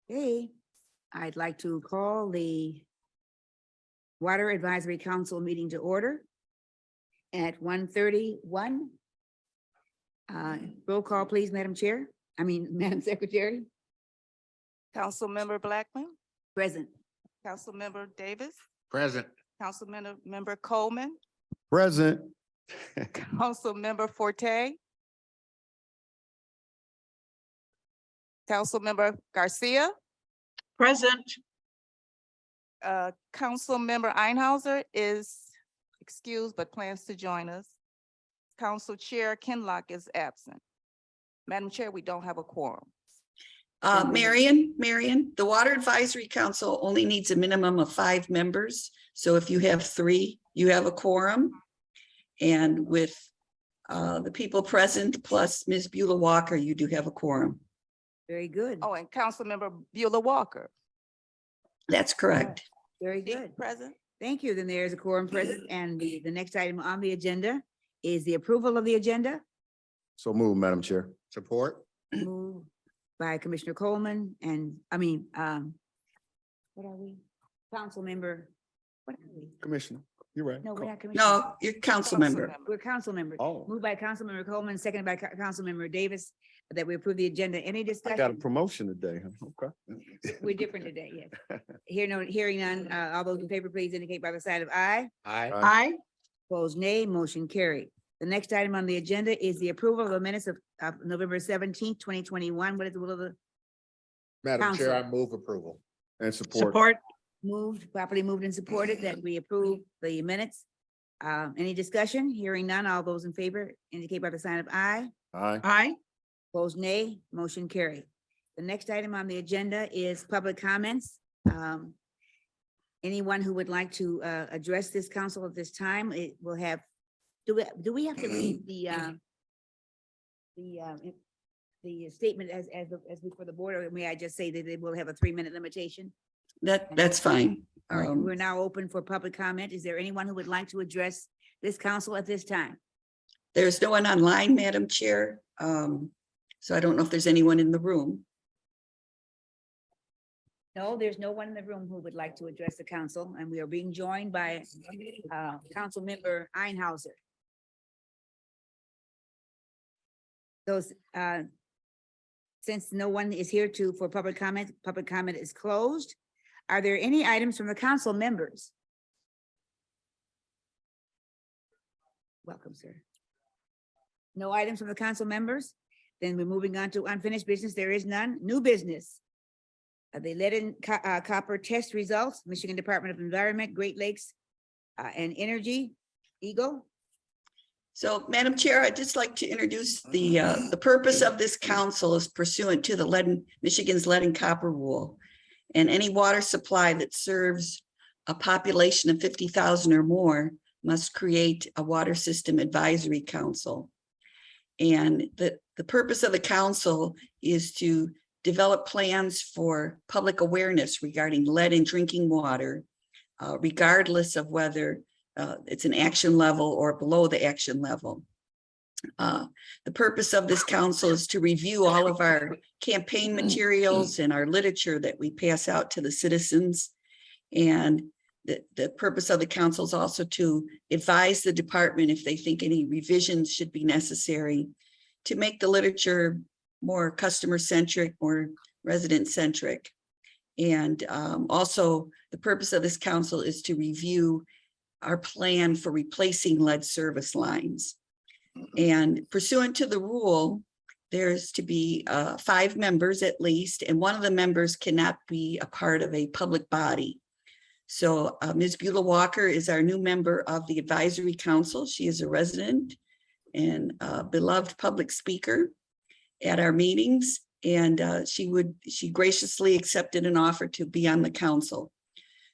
Okay, I'd like to call the Water Advisory Council meeting to order at 1:31. Roll call, please, Madam Chair. Madam Secretary. Councilmember Blackman, Present. Councilmember Davis, Present. Councilmember Coleman, Present. Councilmember Forte, Councilmember Garcia, Present. Councilmember Einhauser is excused but plans to join us. Council Chair Kinlock is absent. Madam Chair, we don't have a quorum. Marion, the Water Advisory Council only needs a minimum of 5 members. So if you have 3, you have a quorum. And with the people present plus Ms. Beulah Walker, you do have a quorum. Very good. Oh, and Councilmember Beulah Walker. That's correct. Very She good. Present. Thank you. Then there's a quorum present, and the next item on the agenda is the approval of the agenda. So move, Madam Chair. Support. Moved by Commissioner Coleman and, what are we? Council member, what are we? Commissioner, you're right. No, we're not commissioner. No, you're council member. We're council members. Oh. Moved by Councilmember Coleman, seconded by Councilmember Davis, that we approve the agenda. Any I got a discussion? promotion today. Okay. We're different today, yes. Hearing none, all those in favor, please indicate by the side of aye. Aye. Opposed, nay. Motion carried. The next item on the agenda is the approval of the minutes of November 17th, 2021. What is the will of the Madam Chair, Council. I move approval. And support. Support. properly moved and supported that we approve the minutes? Any discussion? Hearing none, all those in favor indicate by the sign of aye. Aye. Aye. Opposed, nay. Motion carried. The next item on the agenda is public comments. Anyone who would like to address this council at this time, it will have, do we have to read the statement as for the board, or may I just say that they will have a 3-minute limitation? That's fine. All right, we're now open for public comment. Is there anyone who would like to address this council at this time? There's no one online, Madam Chair. So I don't know if there's anyone in the room. No, there's no one in the room who would like to address the council, and we are being joined by Councilmember Einhauser. Those, since no one is here for public comment is closed. Are there any items from the council members? Welcome, sir. No items from the council members? Then we're moving on to unfinished business. There is none. New business. The lead and copper test results, Michigan Department of Environment, Great Lakes and Energy, Eagle. So, Madam Chair, I'd just like to introduce the purpose of this council is pursuant to the Michigan's lead and copper rule. And any water supply that serves a population of 50,000 or more must create a water system advisory council. And the purpose of the council is to develop plans for public awareness regarding lead in drinking water, regardless of whether it's an action level or below the action level. The purpose of this council is to review all of our campaign materials and our literature that we pass out to the citizens. And the purpose of the council is also to advise the department if they think any revisions should be necessary to make the literature more customer-centric, more resident-centric. And also the purpose of this council is to review our plan for replacing lead service lines. And pursuant to the rule, there's to be 5 members at least, and one of the members cannot be a part of a public body. So Ms. Beulah Walker is our new member of the advisory council. She is a resident and beloved public speaker at our meetings, and she graciously accepted an offer to be on the council.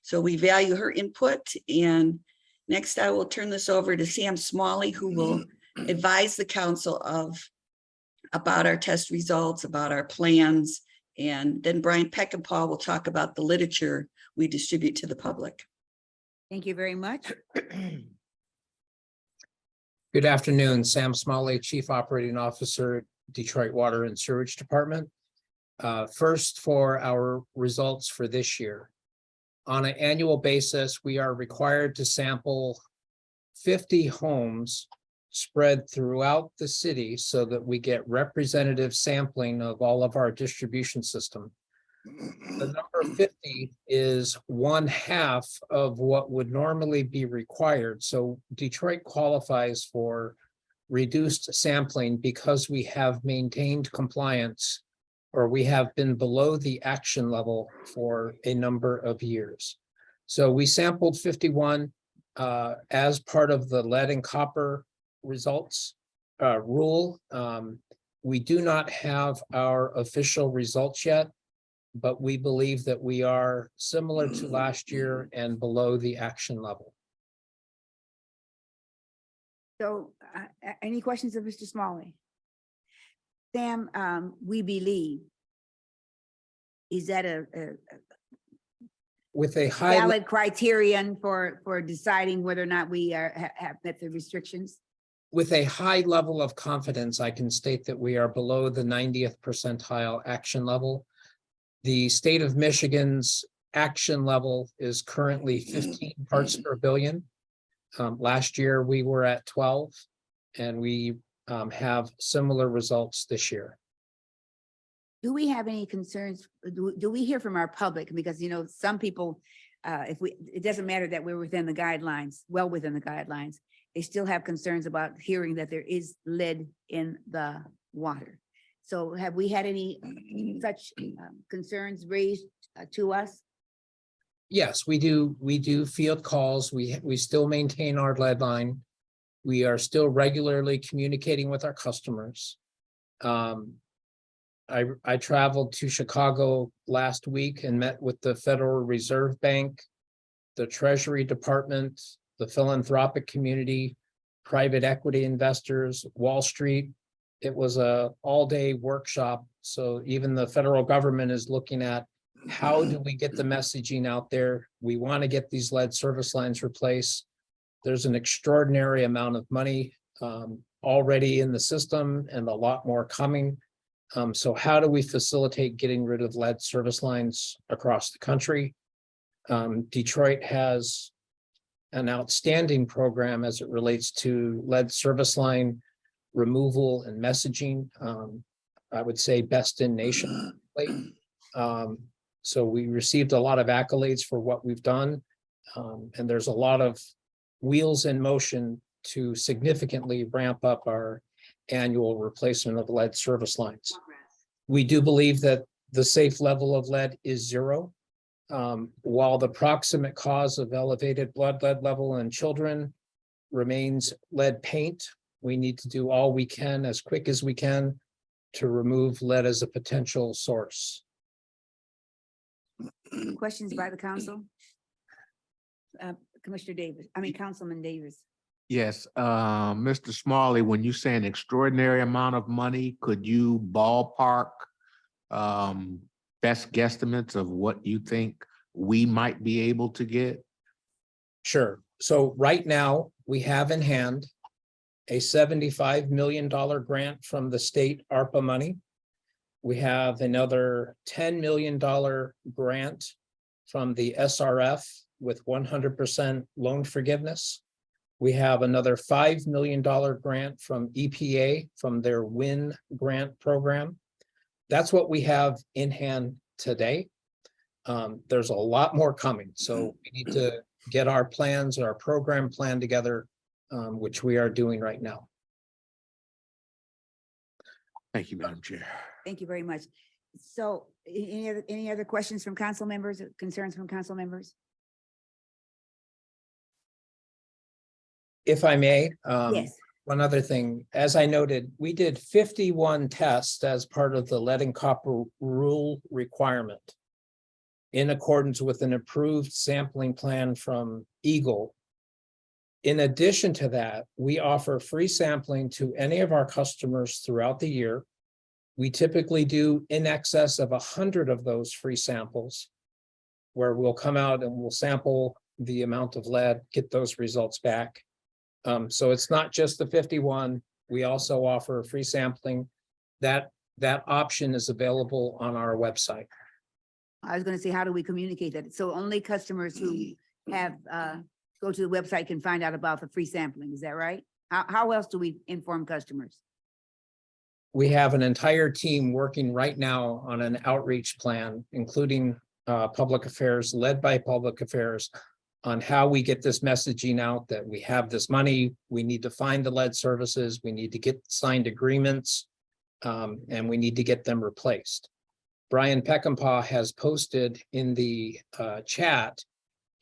So we value her input. And next I will turn this over to Sam Smalley, who will advise the council about our test results, about our plans, and then Brian Peckinpah will talk about the literature we distribute to the public. Thank you very much. Good afternoon, Sam Smalley, Chief Operating Officer, Detroit Water and Sewage Department. First, for our results for this year. On an annual basis, we are required to sample 50 homes spread throughout the city so that we get representative sampling of all of our distribution system. The number 50 is 1/2 of what would normally be required. So Detroit qualifies for reduced sampling because we have maintained compliance, or we have been below the action level for a number of years. So we sampled 51 as part of the lead and copper results rule. We do not have our official results yet, but we believe that we are similar to last year and below the action level. So, any questions of Mr. Smalley? Sam, we believe. Is that a With a high, valid criterion for deciding whether or not we have met the restrictions? with a high level of confidence, I can state that we are below the 90th percentile action level. The state of Michigan's action level is currently 15 parts per billion. Last year, we were at 12, and we have similar results this year. Do we have any concerns? Do we hear from our public? Because, you know, some people, it doesn't matter that we're within the guidelines, well within the guidelines. They still have concerns about hearing that there is lead in the water. So have we had any such concerns raised to us? Yes, we do. We do field calls. We still maintain our lead line. We are still regularly communicating with our customers. I traveled to Chicago last week and met with the Federal Reserve Bank, the Treasury Department, the philanthropic community, private equity investors, Wall Street. It was a all-day workshop. So even the federal government is looking at how do we get the messaging out there? We want to get these lead service lines replaced. There's an extraordinary amount of money already in the system and a lot more coming. So how do we facilitate getting rid of lead service lines across the country? Detroit has an outstanding program as it relates to lead service line removal and messaging. I would say best in nation. So we received a lot of accolades for what we've done. And there's a lot of wheels in motion to significantly ramp up our annual replacement of lead service lines. We do believe that the safe level of lead is 0. While the proximate cause of elevated blood lead level in children remains lead paint, we need to do all we can as quick as we can to remove lead as a potential source. Questions by the council? Commissioner Davis, Councilman Davis. Yes, Mr. Smalley, when you say an extraordinary amount of money, could you ballpark best guesstimates of what you think we might be able to get? Sure. So right now, we have in hand a $75 million grant from the state ARPA money. We have another $10 million grant from the SRF with 100% loan forgiveness. We have another $5 million grant from EPA from their WIN grant program. That's what we have in hand today. There's a lot more coming. So we need to get our plans, our program plan together, which we are doing right now. Thank you, Madam Chair. Thank you very much. So any other questions from council members, or concerns from council members? If I may, Yes. one other thing, as I noted, we did 51 tests as part of the lead and copper rule requirement in accordance with an approved sampling plan from Eagle. In addition to that, we offer free sampling to any of our customers throughout the year. We typically do in excess of 100 of those free samples, where we'll come out and we'll sample the amount of lead, get those results back. So it's not just the 51. We also offer free sampling. That that option is available on our website. I was gonna say, how do we communicate that? So only customers who have, go to the website can find out about the free sampling, is that right? How else do we inform customers? We have an entire team working right now on an outreach plan, including public affairs, led by public affairs, on how we get this messaging out that we have this money, we need to find the lead services, we need to get signed agreements, and we need to get them replaced. Brian Peckinpah has posted in the chat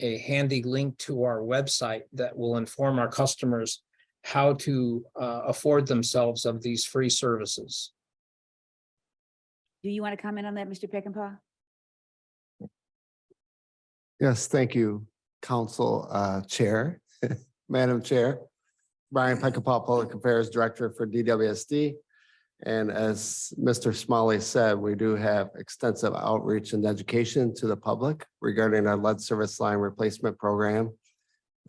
a handy link to our website that will inform our customers how to afford themselves of these free services. Do you want to comment on that, Mr. Peckinpah? Yes, thank you, Council Chair, Madam Chair. Brian Peckinpah, Public Affairs Director for DWSD. And as Mr. Smalley said, we do have extensive outreach and education to the public regarding our lead service line replacement program.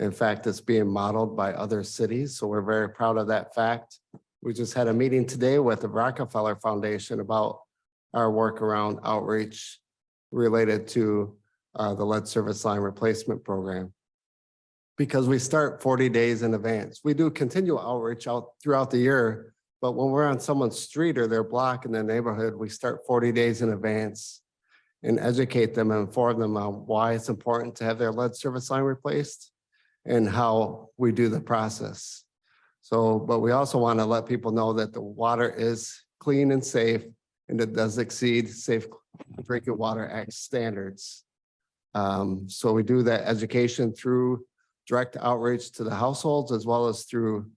In fact, it's being modeled by other cities, so we're very proud of that fact. We just had a meeting today with the Rockefeller Foundation about our work around outreach related to the lead service line replacement program. Because we start 40 days in advance. We do continue outreach out throughout the year, but when we're on someone's street or their block in their neighborhood, we start 40 days in advance and educate them and inform them on why it's important to have their lead service line replaced and how we do the process. So, but we also want to let people know that the water is clean and safe, and it does exceed Safe Drinking Water Act standards. So we do that education through direct outreach to the households, as well as through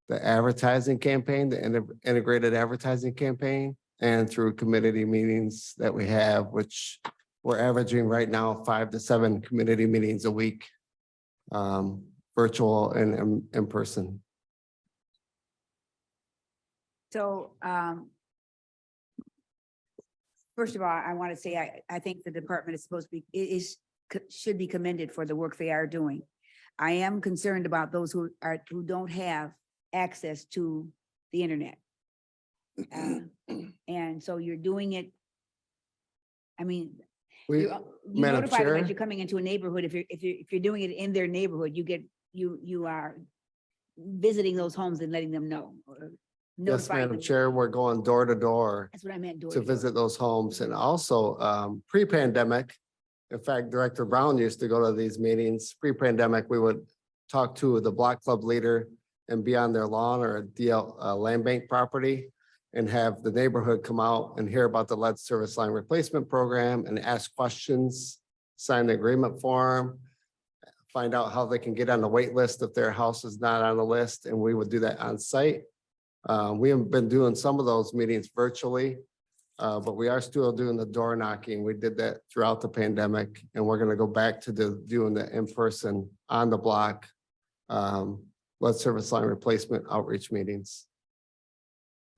the advertising campaign, the integrated advertising campaign, and through community meetings that we have, which we're averaging right now 5 to 7 community meetings a week, virtual and in person. So, first of all, I want to say, I think the department is supposed to be, should be commended for the work they are doing. I am concerned about those who don't have access to the internet. And so you're doing it. I mean, you Madam notify them as Chair? you're coming into a neighborhood. If you're doing it in their neighborhood, you are visiting those homes and letting them know. Or Yes, notifying Madam them. Chair, we're going door to door That's what I meant. Door to to door. visit those homes, and also pre-pandemic. In fact, Director Brown used to go to these meetings. Pre-pandemic, we would talk to the block club leader and be on their lawn or a DL land bank property and have the neighborhood come out and hear about the lead service line replacement program and ask questions, sign the agreement form, find out how they can get on the wait list if their house is not on the list, and we would do that on site. We have been doing some of those meetings virtually, but we are still doing the door knocking. We did that throughout the pandemic, and we're gonna go back to doing the in-person on the block lead service line replacement outreach meetings.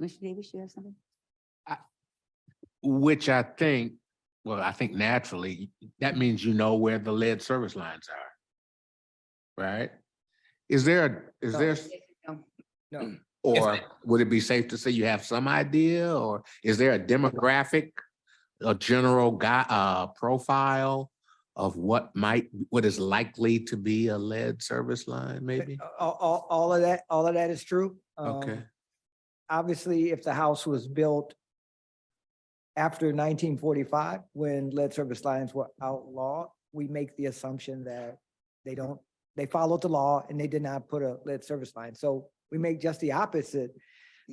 Mr. Davis, you have something? Which I think naturally, that means you know where the lead service lines are. Right? Is there, No. or would it be safe to say you have some idea, or is there a demographic, a general profile of what is likely to be a lead service line, maybe? All of that is true. Okay. Obviously, if the house was built after 1945, when lead service lines were outlawed, we make the assumption that they followed the law and they did not put a lead service line. So we make just the opposite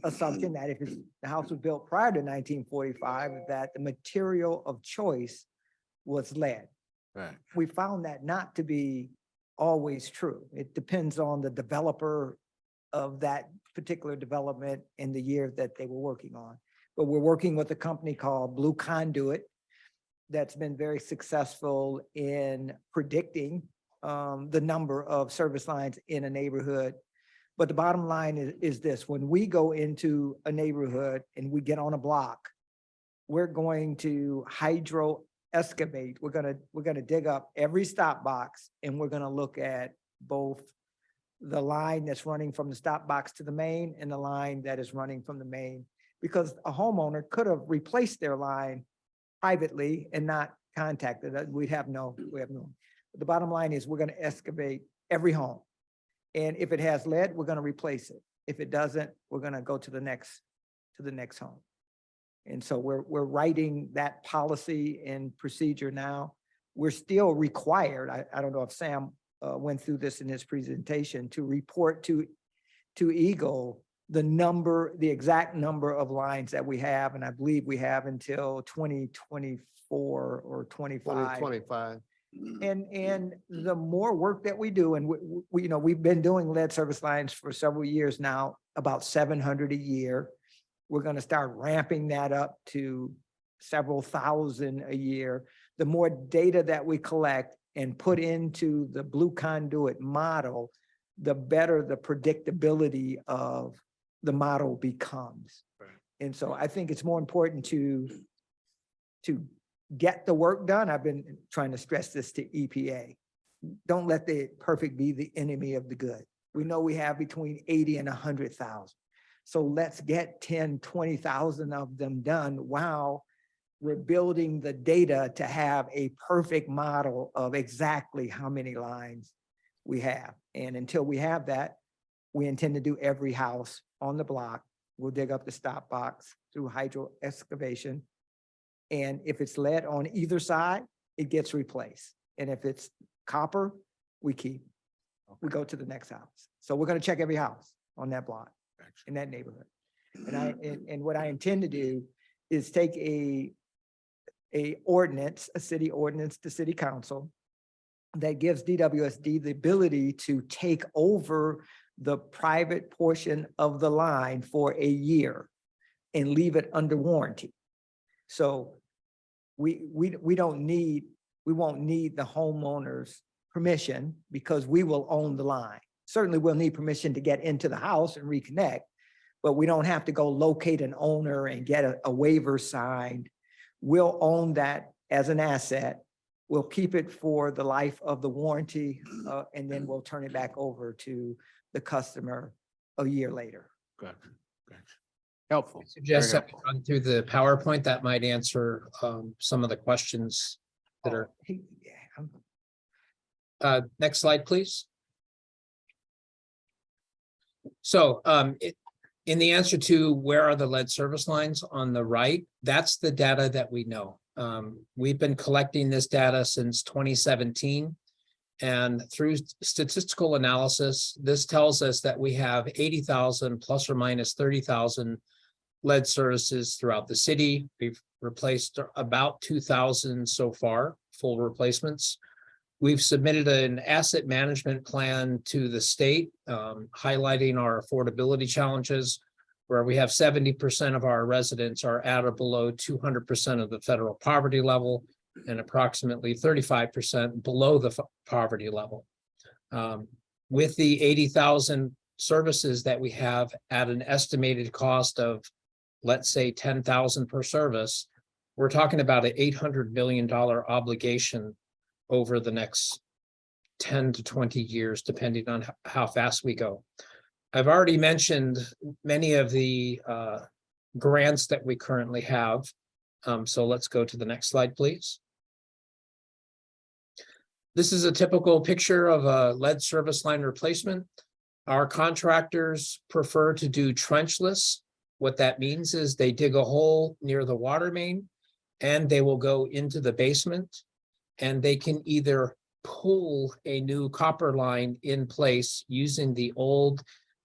assumption that if the house was built prior to 1945, that the material of choice was lead. Right. We found that not to be always true. It depends on the developer of that particular development in the year that they were working on. But we're working with a company called Blue Conduit that's been very successful in predicting the number of service lines in a neighborhood. But the bottom line is this: when we go into a neighborhood and we get on a block, we're going to hydro excavate. We're gonna dig up every stop box, and we're gonna look at both the line that's running from the stop box to the main and the line that is running from the main because a homeowner could have replaced their line privately and not contacted us. We have no. The bottom line is we're going to excavate every home. And if it has lead, we're going to replace it. If it doesn't, we're going to go to the next home. And so we're writing that policy and procedure now. We're still required, I don't know if Sam went through this in his presentation, to report to Eagle the exact number of lines that we have. And I believe we have until 2024 or 25. 2025. And the more work that we do, and we've been doing lead service lines for several years now, about 700 a year. We're going to start ramping that up to several thousand a year. The more data that we collect and put into the blue conduit model, the better the predictability of the model becomes. Right. And so I think it's more important to get the work done. I've been trying to stress this to EPA. Don't let the perfect be the enemy of the good. We know we have between 80 and 100,000. So let's get 10, 20,000 of them done while we're building the data to have a perfect model of exactly how many lines we have. And until we have that, we intend to do every house on the block. We'll dig up the stop box through hydro excavation. And if it's lead on either side, it gets replaced. And if it's copper, we keep. We go to the next house. So we're going to check every house on that block, in that neighborhood. And what I intend to do is take a ordinance, a city ordinance to city council that gives DWSD the ability to take over the private portion of the line for a year and leave it under warranty. So we won't need the homeowner's permission because we will own the line. Certainly we'll need permission to get into the house and reconnect, but we don't have to go locate an owner and get a waiver signed. We'll own that as an asset. We'll keep it for the life of the warranty, and then we'll turn it back over to the customer a year later. Gotcha. Helpful. Suggest Very that we run through the PowerPoint that might answer some of the questions that are. Next slide, please. So in the answer to where are the lead service lines on the right, that's the data that we know. We've been collecting this data since 2017. And through statistical analysis, this tells us that we have 80,000 plus or minus 30,000 lead services throughout the city. We've replaced about 2,000 so far, full replacements. We've submitted an asset management plan to the state, highlighting our affordability challenges, where we have 70% of our residents are at or below 200% of the federal poverty level, and approximately 35% below the poverty level. With the 80,000 services that we have at an estimated cost of, let's say, 10,000 per service, we're talking about an $800 million obligation over the next 10 to 20 years, depending on how fast we go. I've already mentioned many of the grants that we currently have. So let's go to the next slide, please. This is a typical picture of a lead service line replacement. Our contractors prefer to do trenchless. What that means is they dig a hole near the water main and they will go into the basement, and they can either pull a new copper line in place using the old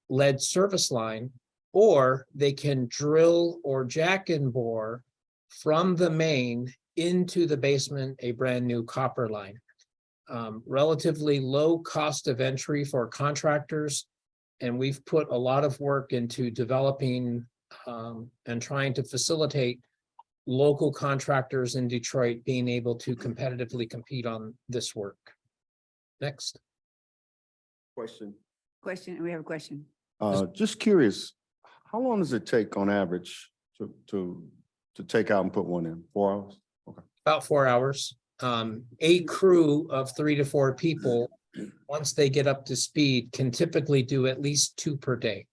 lead service line, or they can drill or jack and bore from the main into the basement a brand new copper line. Relatively low cost of entry for contractors, and we've put a lot of work into developing and trying to facilitate local contractors in Detroit being able to competitively compete on this work. Next. Question. We have a question. Just curious, how long does it take on average to take out and put one in? 4 hours? Okay. About 4 hours. A crew of 3 to 4 people, once they get up to speed, can typically do at least 2 per day.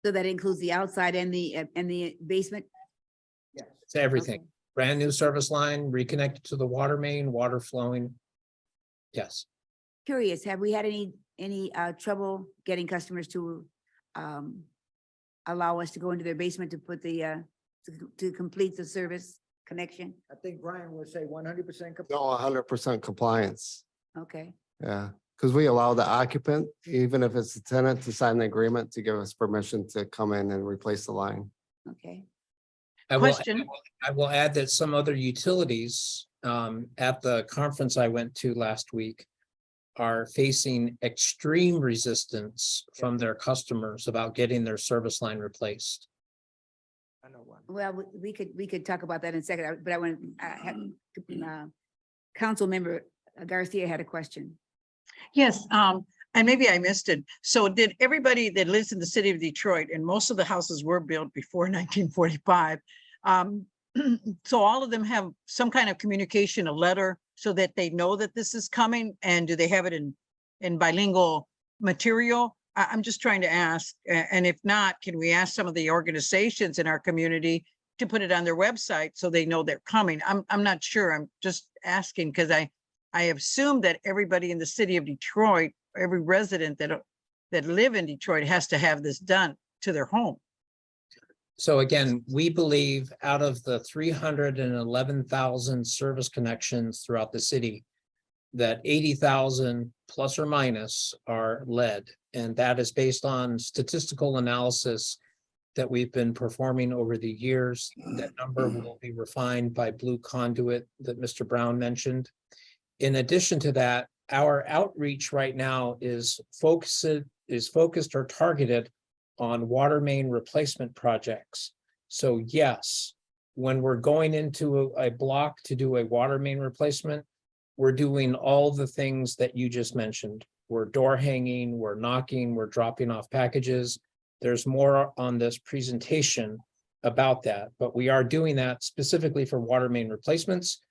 So that includes the outside and the basement? It's everything. Okay. Brand new service line, reconnected to the water main, water flowing. Yes. Curious, have we had any trouble getting customers to allow us to go into their basement to put the to complete the service connection? I think Brian would say 100%. No, 100% compliance. Okay, Yeah, because we allow the occupant, even if it's a tenant, to sign the agreement to give us permission to come in and replace the line. okay. Question. I will add that some other utilities at the conference I went to last week are facing extreme resistance from their customers about getting their service line replaced. I know one. Well, we could talk about that in a second, but I want Council Member Garcia had a question. Yes, and maybe I missed it. So did everybody that lives in the city of Detroit, and most of the houses were built before 1945, so all of them have some kind of communication, a letter, so that they know that this is coming? And do they have it in bilingual material? I'm just trying to ask, and if not, can we ask some of the organizations in our community to put it on their website so they know they're coming? I'm not sure. I'm just asking because I assume that everybody in the city of Detroit, every resident that live in Detroit has to have this done to their home. So again, we believe out of the 311,000 service connections throughout the city, that 80,000 plus or minus are lead. And that is based on statistical analysis that we've been performing over the years. That number will be refined by Blue Conduit that Mr. Brown mentioned. In addition to that, our outreach right now is focused or targeted on water main replacement projects. So yes, when we're going into a block to do a water main replacement, we're doing all the things that you just mentioned. We're door hanging, we're knocking, we're dropping off packages. There's more on this presentation about that, but we are doing that specifically for water main replacements.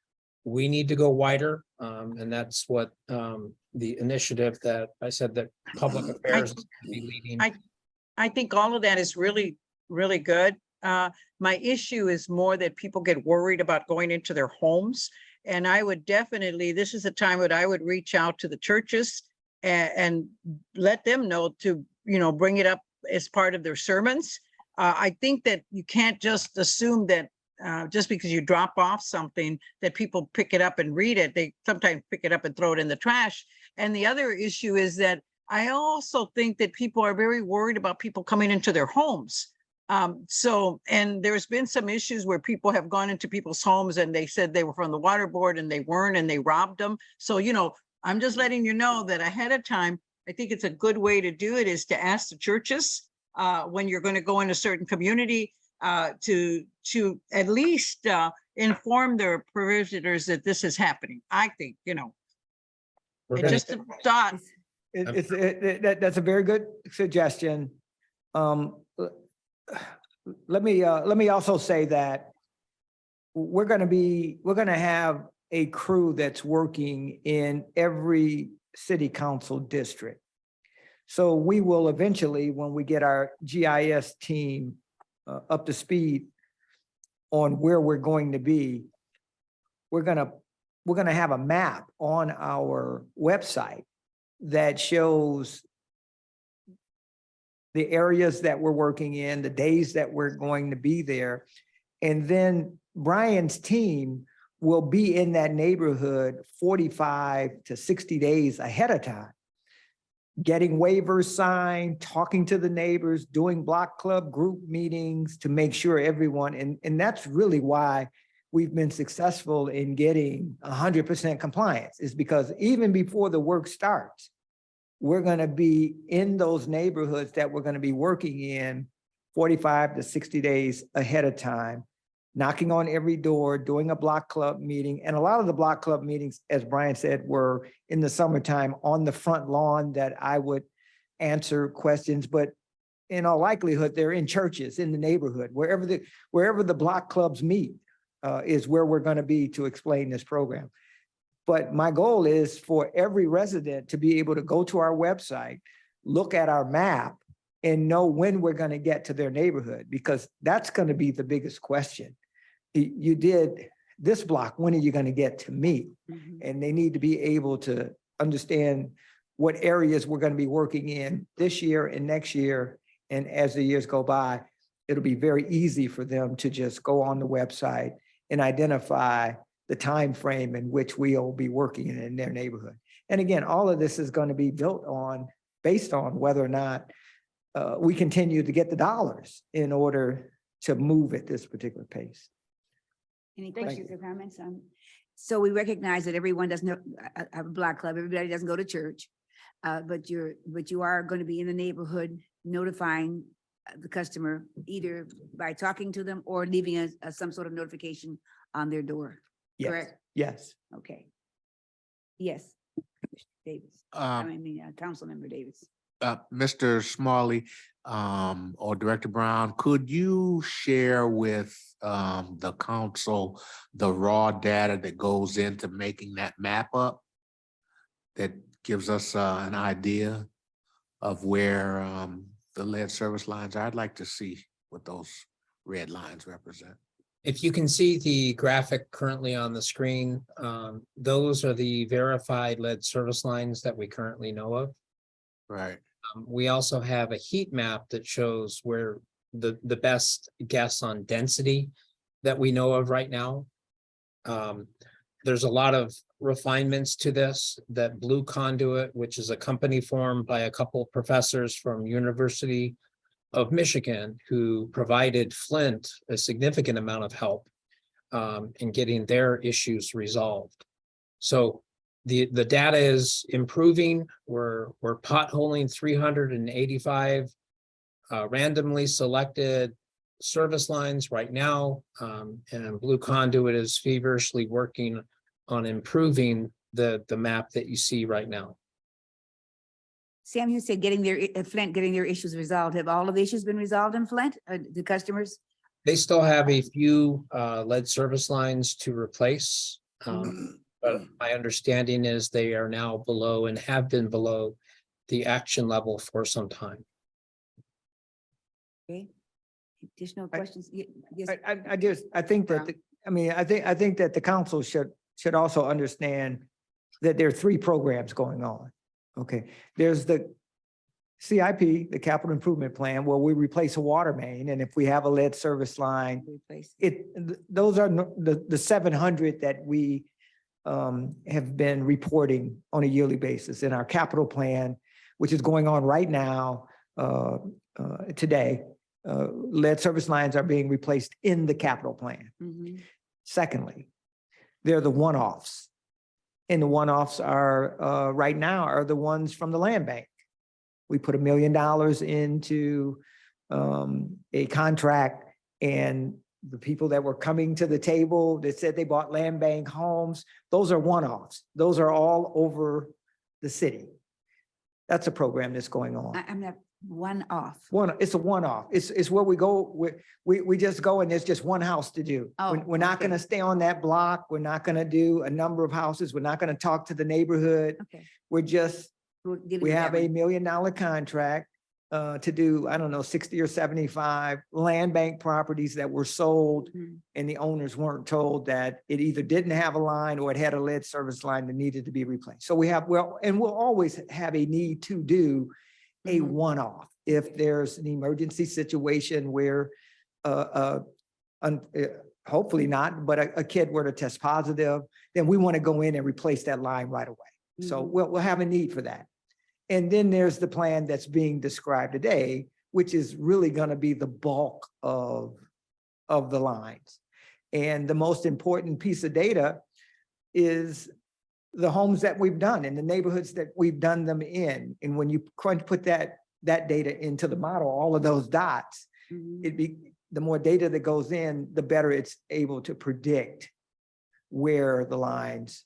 We need to go wider, and that's what the initiative that I said that public affairs is gonna be leading. I think all of that is really, really good. My issue is more that people get worried about going into their homes. And I would definitely, this is a time that I would reach out to the churches and let them know to, bring it up as part of their sermons. I think that you can't just assume that just because you drop off something that people pick it up and read it. They sometimes pick it up and throw it in the trash. And the other issue is that I also think that people are very worried about people coming into their homes. And there's been some issues where people have gone into people's homes and they said they were from the water board and they weren't, and they robbed them. So, I'm just letting you know that ahead of time, I think it's a good way to do it is to ask the churches when you're going to go in a certain community to at least inform their parishioners that this is happening. I think, We're and gonna- just a thought. That's a very good suggestion. Let me also say that we're gonna have a crew that's working in every city council district. So we will eventually, when we get our GIS team up to speed on where we're going to be, we're gonna have a map on our website that shows the areas that we're working in, the days that we're going to be there. And then Brian's team will be in that neighborhood 45 to 60 days ahead of time, getting waivers signed, talking to the neighbors, doing block club group meetings to make sure everyone, and that's really why we've been successful in getting 100% compliance, is because even before the work starts, we're going to be in those neighborhoods that we're going to be working in 45 to 60 days ahead of time, knocking on every door, doing a block club meeting. And a lot of the block club meetings, as Brian said, were in the summertime on the front lawn that I would answer questions, but in all likelihood, they're in churches in the neighborhood, wherever the block clubs meet is where we're going to be to explain this program. But my goal is for every resident to be able to go to our website, look at our map, and know when we're going to get to their neighborhood, because that's going to be the biggest question. You did this block, when are you going to get to me? Mhm. And they need to be able to understand what areas we're going to be working in this year and next year. And as the years go by, it'll be very easy for them to just go on the website and identify the time frame in which we'll be working in their neighborhood. And again, all of this is going to be based on whether or not we continue to get the dollars in order to move at this particular pace. Any Thank questions or comments on? So we recognize that everyone doesn't have a block club, everybody doesn't go to church. But you are going to be in the neighborhood notifying the customer either by talking to them or leaving some sort of notification on their door. Yes, Correct? yes. Okay. Yes. Davis, Councilmember Davis. Mr. Smalley, or Director Brown, could you share with the council the raw data that goes into making that map up? That gives us an idea of where the lead service lines are. I'd like to see what those red lines represent. If you can see the graphic currently on the screen, those are the verified lead service lines that we currently know of. Right. We also have a heat map that shows where the best guess on density that we know of right now. There's a lot of refinements to this. That Blue Conduit, which is a company formed by a couple of professors from University of Michigan, who provided Flint a significant amount of help in getting their issues resolved. So the data is improving. We're potholing 385 randomly selected service lines right now, and Blue Conduit is feverishly working on improving the map that you see right now. Sam, you said Flint getting their issues resolved. Have all of the issues been resolved in Flint? The customers? They still have a few lead service lines to replace. But my understanding is they are now below and have been below the action level for some time. Okay. Additional questions? Yes. I think that, I think that the council should also understand that there are three programs going on. Okay, there's the CIP, the capital improvement plan, where we replace a water main, and if we have a lead service line, Replace. those are the 700 that we have been reporting on a yearly basis in our capital plan, which is going on right now. Today, lead service lines are being replaced in the capital plan. Mhm. Secondly, they're the one-offs. And the one-offs are right now are the ones from the land bank. We put $1 million into a contract, and the people that were coming to the table that said they bought land bank homes, those are one-offs. Those are all over the city. That's a program that's going on. I'm not one-off. It's a one-off. It's where we go, we just go and there's just one house to do. Oh, We're not okay. gonna stay on that block. We're not gonna do a number of houses. We're not gonna talk to the neighborhood. Okay. We're just, We'll give we you that have a one. $1 million contract to do, I don't know, 60 or 75 land bank properties that were sold, Mhm. and the owners weren't told that it either didn't have a line or it had a lead service line that needed to be replaced. So we have, and we'll always have a need to do a Mhm. one-off. If there's an emergency situation where, hopefully not, but a kid were to test positive, then we want to go in and replace that line right away. So Mhm. we'll have a need for that. And then there's the plan that's being described today, which is really going to be the bulk of the lines. And the most important piece of data is the homes that we've done and the neighborhoods that we've done them in. And when you put that data into the model, all of those dots, Mhm. the more data that goes in, the better it's able to predict where the lines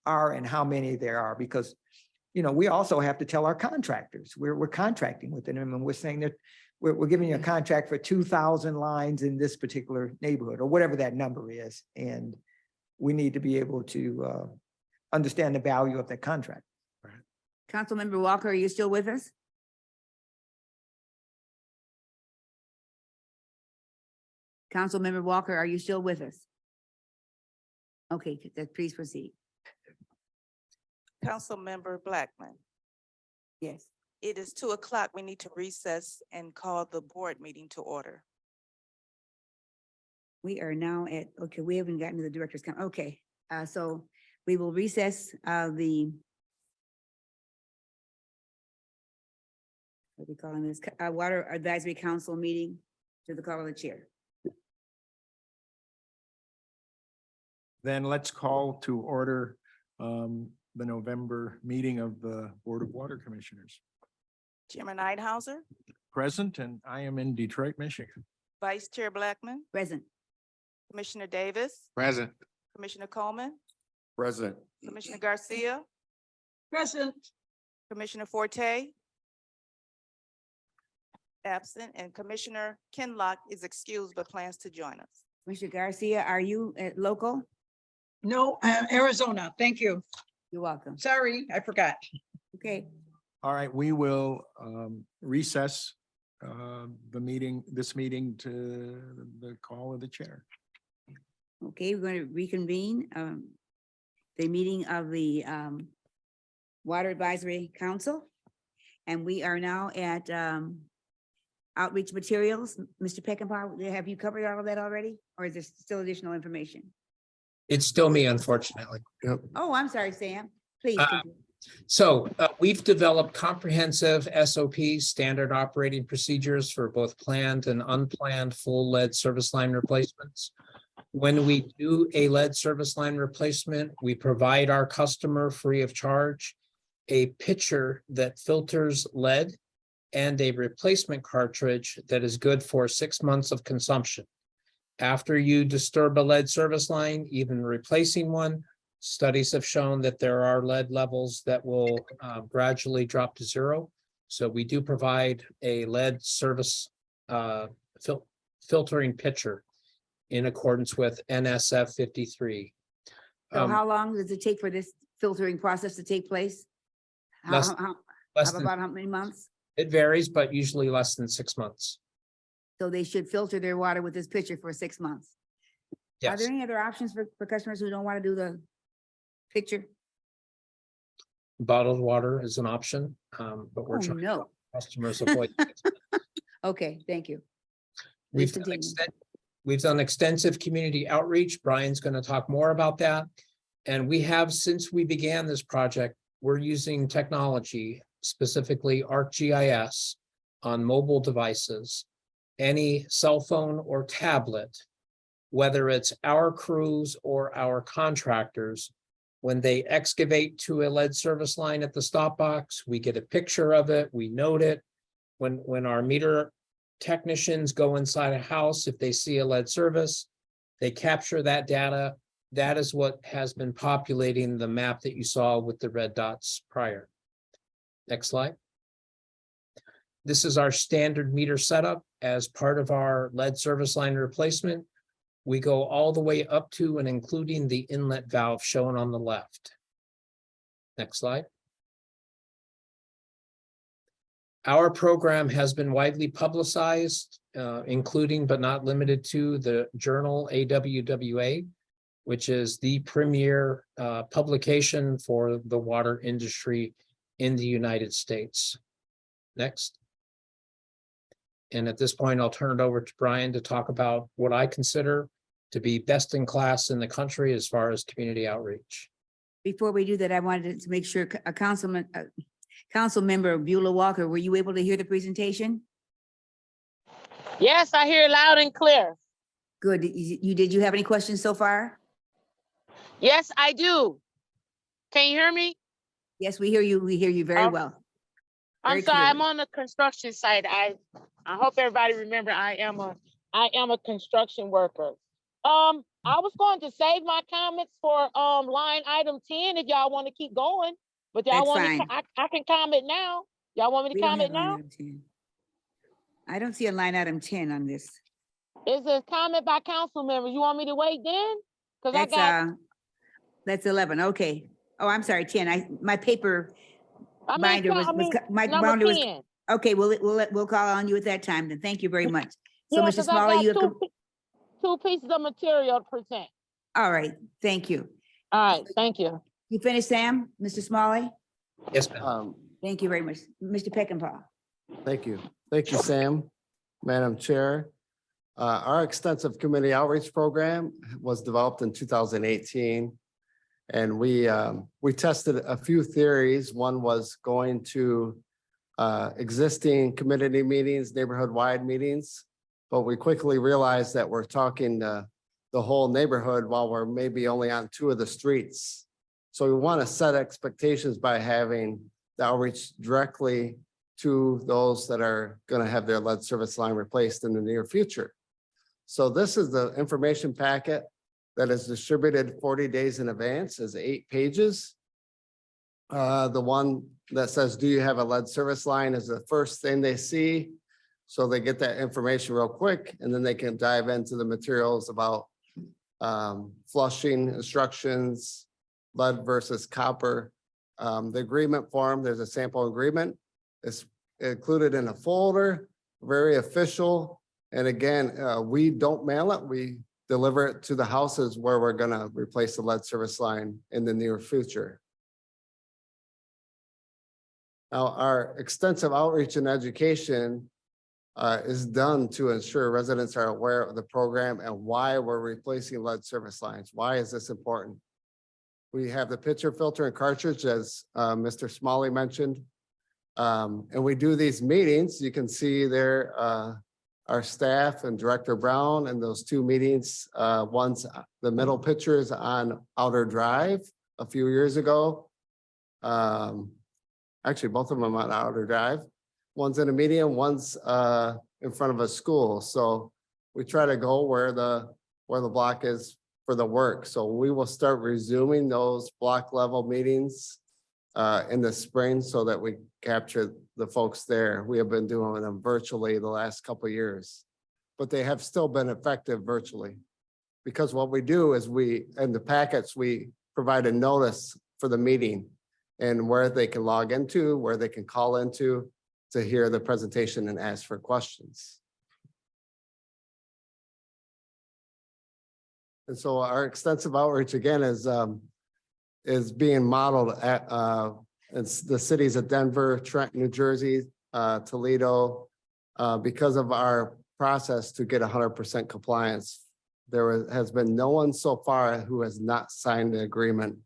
are and how many there are. Because, we also have to tell our contractors, we're contracting with them, and we're saying that we're giving you a contract for 2,000 lines in this particular neighborhood, or whatever that number is. And we need to be able to understand the value of that contract. Councilmember Walker, are you still with us? Councilmember Walker, are you still with us? Okay, please proceed. Councilmember Blackman, Yes. it is 2:00. We need to recess and call the board meeting to order. We are now at, okay, we haven't gotten to the director's comment. Okay, so we will recess the what are we calling this? Water Advisory Council meeting to the call of the chair. Then let's call to order the November meeting of the Board of Water Commissioners. Chairman Idehauser, Present, and I am in Detroit, Michigan. Vice Chair Blackman, Present. Commissioner Davis, Present. Commissioner Coleman, President. Commissioner Garcia, Present. Commissioner Forte, absent, and Commissioner Kinlock is excused but plans to join us. Mr. Garcia, are you local? No, Arizona. Thank you. You're welcome. Sorry, I forgot. Okay, All right, we will recess this meeting to the call of the chair. okay, we're going to reconvene the meeting of the Water Advisory Council. And we are now at outreach materials. Mr. Peckinpah, have you covered all of that already? Or is there still additional information? It's still me, unfortunately. Oh, I'm sorry, Sam. Please. Uh, continue. So we've developed comprehensive SOPs, standard operating procedures for both planned and unplanned full lead service line replacements. When we do a lead service line replacement, we provide our customer free of charge a pitcher that filters lead and a replacement cartridge that is good for 6 months of consumption. After you disturb a lead service line, even replacing one, studies have shown that there are lead levels that will gradually drop to zero. So we do provide a lead service filtering pitcher in accordance with NSF 53. So how long does it take for this filtering process to take place? Less- Less than, About how many months? it varies, but usually less than 6 months. So they should filter their water with this pitcher for 6 months. Are Yes, there any other options for customers who don't want to do the pitcher? bottled water is an option, but Oh, we're trying to no. help customers avoid. Okay, thank you. We've Please done continue. we've done extensive community outreach. Brian's going to talk more about that. And we have, since we began this project, we're using technology, specifically ArcGIS on mobile devices, any cell phone or tablet, whether it's our crews or our contractors. When they excavate to a lead service line at the stop box, we get a picture of it, we note it. When our meter technicians go inside a house, if they see a lead service, they capture that data. That is what has been populating the map that you saw with the red dots prior. Next slide. This is our standard meter setup as part of our lead service line replacement. We go all the way up to and including the inlet valve shown on the left. Next slide. Our program has been widely publicized, including but not limited to the journal AWWA, which is the premier publication for the water industry in the United States. Next. And at this point, I'll turn it over to Brian to talk about what I consider to be best in class in the country as far as community outreach. Before we do that, I wanted to make sure a council member Beulah Walker, were you able to hear the presentation? Yes, I hear it loud and clear. Good. Did you have any questions so far? Yes, I do. Can you hear me? Yes, we hear you. We hear you very well. I'm Very sorry, I'm clearly. on the construction site. I hope everybody remember I am a construction worker. I was going to save my comments for line item 10 if y'all want to keep going, but y'all That's want fine. me, I can comment now. Y'all want me to We don't have comment line now? item 10. I don't see a line item 10 on this. Is a comment by council members? You want me to wait then? Cause I got, That's 11. Okay. Oh, I'm sorry, 10. My paper binder was, my number binder was, 10. okay, we'll call on you at that time then. Thank you very much. So Yeah, Mr. cause I Smalley, got you have, two, two pieces of material to present. All right, thank you. All right, thank you. You finished, Sam? Mr. Smalley? Yes, ma'am. Thank you very much. Mr. Peckinpah? Thank you. Thank you, Sam. Madam Chair. Our extensive community outreach program was developed in 2018. And we tested a few theories. One was going to existing community meetings, neighborhood-wide meetings. But we quickly realized that we're talking the whole neighborhood while we're maybe only on 2 of the streets. So we want to set expectations by having the outreach directly to those that are going to have their lead service line replaced in the near future. So this is the information packet that is distributed 40 days in advance, is 8 pages. The one that says, do you have a lead service line, is the first thing they see. So they get that information real quick, and then they can dive into the materials about flushing instructions, lead versus copper. The agreement form, there's a sample agreement. It's included in a folder, very official. And again, we don't mail it. We deliver it to the houses where we're gonna replace the lead service line in the near future. Now, our extensive outreach and education is done to ensure residents are aware of the program and why we're replacing lead service lines. Why is this important? We have the pitcher, filter, and cartridge, as Mr. Smalley mentioned. And we do these meetings. You can see there our staff and Director Brown and those 2 meetings. One's the middle picture is on Outer Drive a few years ago. Actually, both of them on Outer Drive. One's in a medium, one's in front of a school. So we try to go where the block is for the work. So we will start resuming those block level meetings in the spring so that we capture the folks there. We have been doing them virtually the last couple of years, but they have still been effective virtually. Because what we do is in the packets, we provide a notice for the meeting and where they can log into, where they can call into to hear the presentation and ask for questions. And so our extensive outreach again is being modeled at it's the cities of Denver, Trenton, New Jersey, Toledo. Because of our process to get 100% compliance, there has been no one so far who has not signed the agreement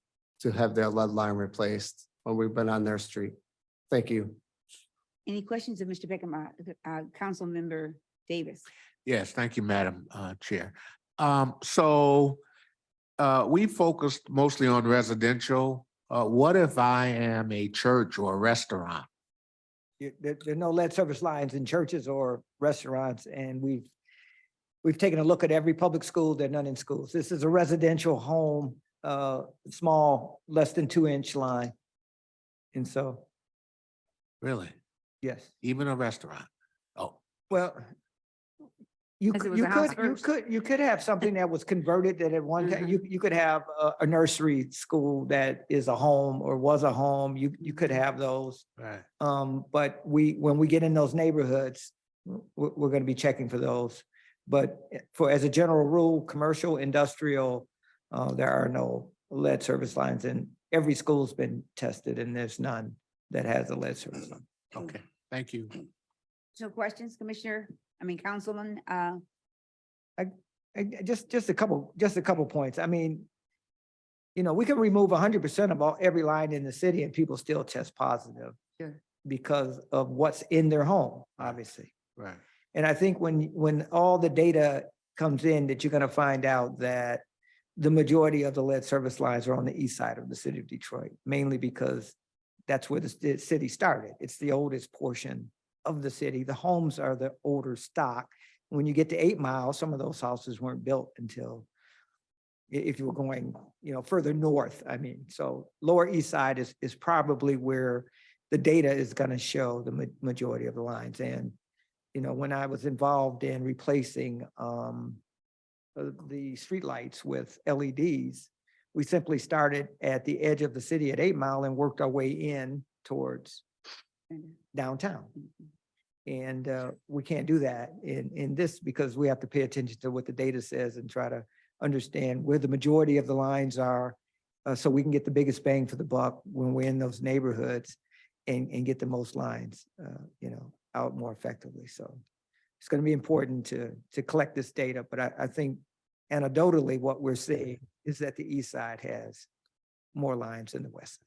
to have their lead line replaced when we've been on their street. Thank you. Any questions of Mr. Peckinpah? Council Member Davis? Yes, thank you, Madam Chair. So we focused mostly on residential. What if I am a church or a restaurant? There are no lead service lines in churches or restaurants, and we've taken a look at every public school. There are none in schools. This is a residential home, small, less than 2-inch line. And so, Really? yes. Even a restaurant? Oh, Well, you As it could, was a house first. you could have something that was converted that at one time, you could have a nursery school that is a home or was a home. You could have those. right. But when we get in those neighborhoods, we're going to be checking for those. But as a general rule, commercial, industrial, there are no lead service lines, and every school's been tested and there's none that has a lead service line. Okay, thank you. No questions, Councilman? Just a couple points. I mean, we can remove 100% of every line in the city and people still test positive. Sure. Because of what's in their home, obviously. Right. And I think when all the data comes in, that you're going to find out that the majority of the lead service lines are on the east side of the city of Detroit, mainly because that's where the city started. It's the oldest portion of the city. The homes are the older stock. When you get to 8 Mile, some of those houses weren't built until, if you were going, further north. I mean, so Lower East Side is probably where the data is going to show the majority of the lines. And, when I was involved in replacing the streetlights with LEDs, we simply started at the edge of the city at 8 Mile and worked our way in towards downtown. And we can't do that in this because we have to pay attention to what the data says and try to understand where the majority of the lines are, so we can get the biggest bang for the buck when we're in those neighborhoods and get the most lines, out more effectively. So it's going to be important to collect this data, but I think anecdotally, what we're seeing is that the east side has more lines than the west side.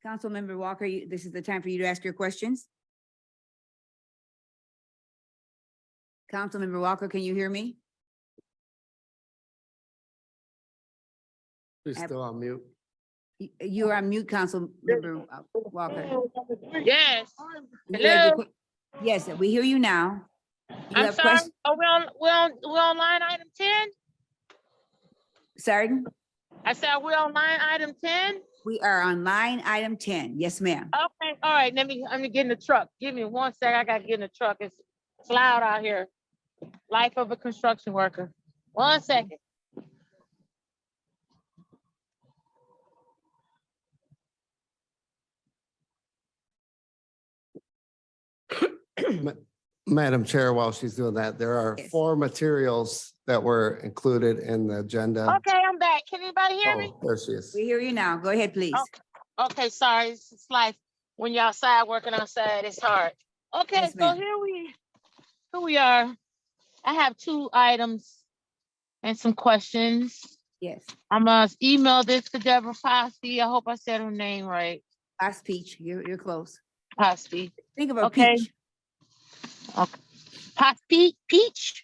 Councilmember Walker, this is the time for you to ask your questions. Councilmember Walker, can you hear me? She's still on mute. You are on mute, Councilmember Walker. Yes. You had your Hello? que- Yes, we hear you now. You I'm have sorry. questions? Oh, we're on line item 10? Sorry, I said, we're on line item 10? we are on line item 10. Yes, ma'am. Okay, all right, let me get in the truck. Give me 1 sec, I gotta get in the truck. It's loud out here. Life of a construction worker. 1 second. Madam Chair, while she's doing that, there are Yes. 4 materials that were included in the agenda. Okay, I'm back. Can anybody hear me? Oh, there she is. We hear you now. Go ahead, please. Okay, sorry, it's life. When you're outside working outside, it's hard. Okay, Yes, so ma'am. here we are. I have 2 items and some questions. Yes. I'm gonna email this to Deborah Fossey. I hope I said her name right. Us peach, you're close. Fossey. Think of a Okay. peach. Okay. Peach?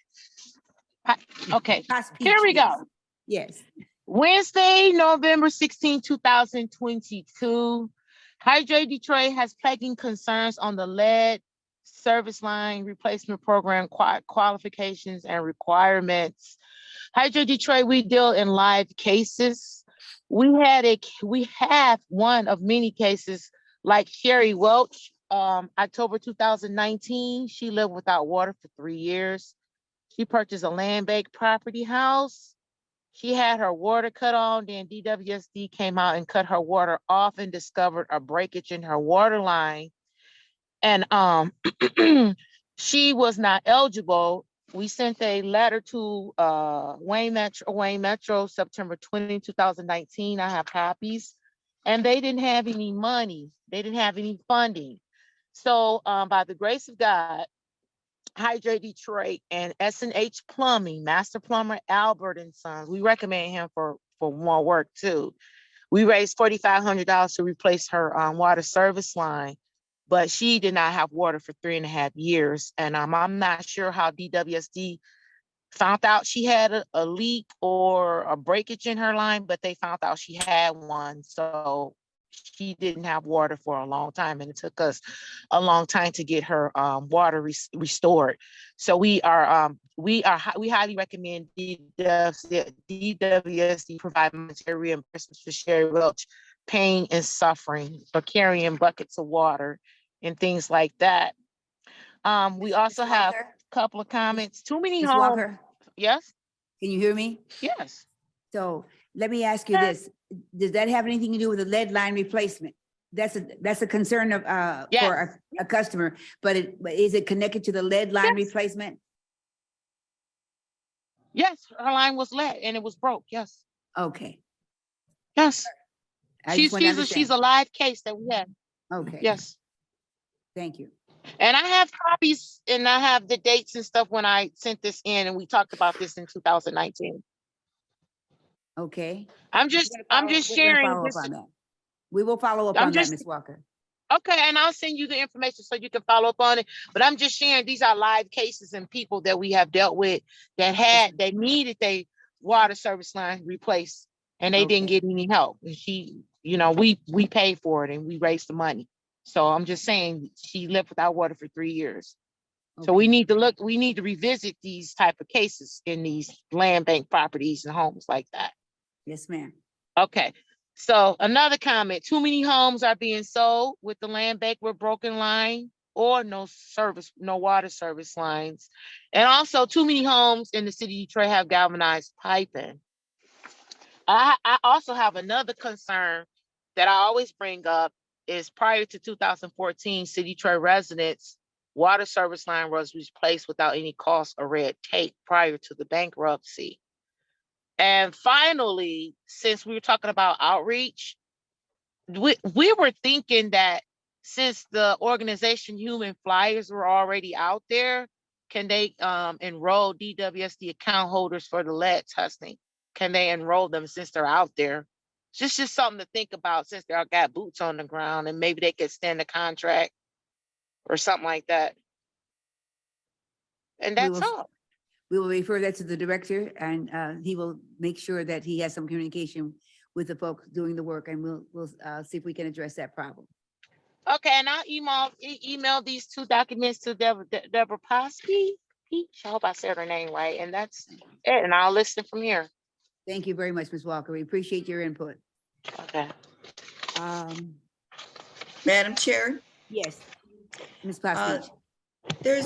Okay, Us peach, here we yes. go. Yes. Wednesday, November 16, 2022. Hydrate Detroit has plaguing concerns on the lead service line replacement program qualifications and requirements. Hydrate Detroit, we deal in live cases. We have one of many cases like Sherry Welch, October 2019. She lived without water for 3 years. She purchased a land bank property house. She had her water cut on, then DWSD came out and cut her water off and discovered a breakage in her water line. And she was not eligible. We sent a letter to Wayne Metro, September 20, 2019. I have copies. And they didn't have any money. They didn't have any funding. So by the grace of God, Hydrate Detroit and S&H Plumbing, Master Plumber Albert and Sons, we recommend him for more work too. We raised $4,500 to replace her water service line, but she did not have water for 3.5 years. And I'm not sure how DWSD found out she had a leak or a breakage in her line, but they found out she had one. So she didn't have water for a long time, and it took us a long time to get her water restored. So we highly recommend DWSD provide monetary reimbursements for Sherry Welch pain and suffering for carrying buckets of water and things like that. We also have a couple of comments. Too many Ms. homes. Walker, Yes, can you hear me? yes. So let me ask you this. Does that have anything to do with the lead line replacement? That's a concern of Yes. for a customer, but is it connected to the lead line Yes. replacement? Yes, her line was lead and it was broke. Yes, Okay. yes. I just want to She's understand. a live case that we have. Okay. Yes. Thank you. And I have copies and I have the dates and stuff when I sent this in, and we talked about this in 2019. Okay. I'm just We're gonna sharing follow up this. on that. We will follow up I'm on that, just- Ms. Walker. Okay, and I'll send you the information so you can follow up on it. But I'm just sharing, these are live cases and people that we have dealt with that needed their water service line replaced and they didn't Okay. get any help. And we paid for it and we raised the money. So I'm just saying she lived without water for 3 years. So we Okay. need to revisit these type of cases in these land bank properties and homes like that. Yes, ma'am. Okay, so another comment, too many homes are being sold with the land bank with broken line or no water service lines. And also too many homes in the city of Detroit have galvanized piping. I also have another concern that I always bring up is prior to 2014, city Detroit residents water service line was replaced without any cost or red tape prior to the bankruptcy. And finally, since we were talking about outreach, we were thinking that since the organization Human Flyers were already out there, can they enroll DWSD account holders for the lead testing? Can they enroll them since they're out there? It's just something to think about since they all got boots on the ground, and maybe they could extend the contract or something like that. And We that's will- all. We will refer that to the director, and he will make sure that he has some communication with the folks doing the work, and we'll see if we can address that problem. Okay, and I'll email these two documents to Deborah Posky. Peach, I hope I said her name right, and that's it, and I'll listen from here. Thank you very much, Ms. Walker. We appreciate your input. Okay. Madam Chair, Yes, Ms. Paskey. there's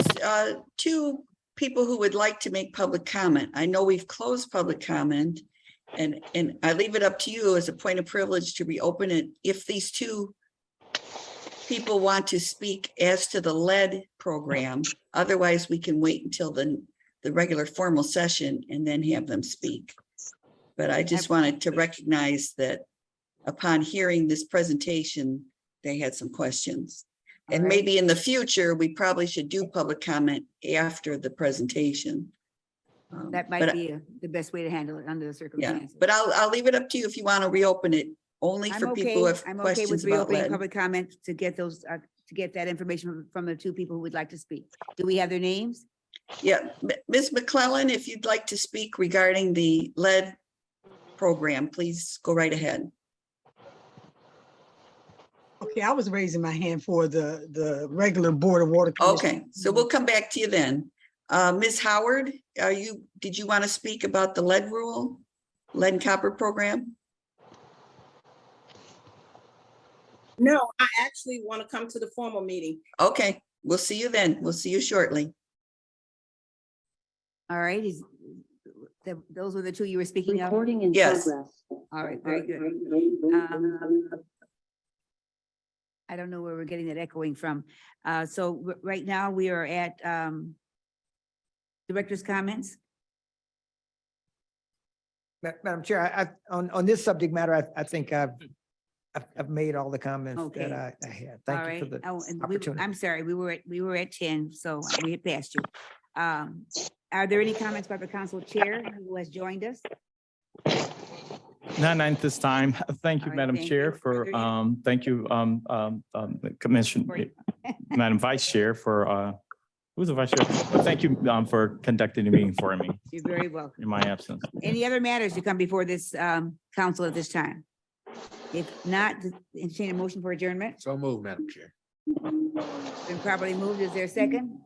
two people who would like to make public comment. I know we've closed public comment, and I leave it up to you as a point of privilege to reopen it if these two people want to speak as to the lead program. Otherwise, we can wait until the regular formal session and then have them speak. But I just wanted to recognize that upon hearing this presentation, they had some questions. And All right. maybe in the future, we probably should do public comment after the presentation. That might be the best way to handle it under the Yeah, circumstances. but I'll leave it up to you if you want to reopen it, only I'm for people okay. who have I'm okay with questions about reopening lead. public comment to get those, to get that information from the two people who would like to speak. Do we have their names? Yeah, Ms. McClellan, if you'd like to speak regarding the lead program, please go right ahead. Okay, I was raising my hand for the regular Board of Water. Commission. Okay, so we'll come back to you then. Ms. Howard, did you want to speak about the lead rule, lead and copper program? No, I actually want to come to the formal meeting. Okay, we'll see you then. We'll see you shortly. All right, those were the two you were speaking of? Yes. All right, very good. I don't know where we're getting that echoing from. So right now we are at director's comments. Madam Chair, on this subject matter, I think I've made all the comments Okay. that I had. All Thank you right. for the Oh, and opportunity. I'm sorry, we were at 10, so we had passed you. Are there any comments by the council chair who has joined us? Not at this time. Thank you, All right, Madam thank Chair, you. for, Are there thank you, Commission, For- Madam Vice Chair for, who's the Vice Chair? Well, thank you, for conducting the meeting for me You're very welcome. in my absence. Any other matters to come before this council at this time? If not, entertain a motion for adjournment. So move, Madam Chair. Been properly moved. Is there a second?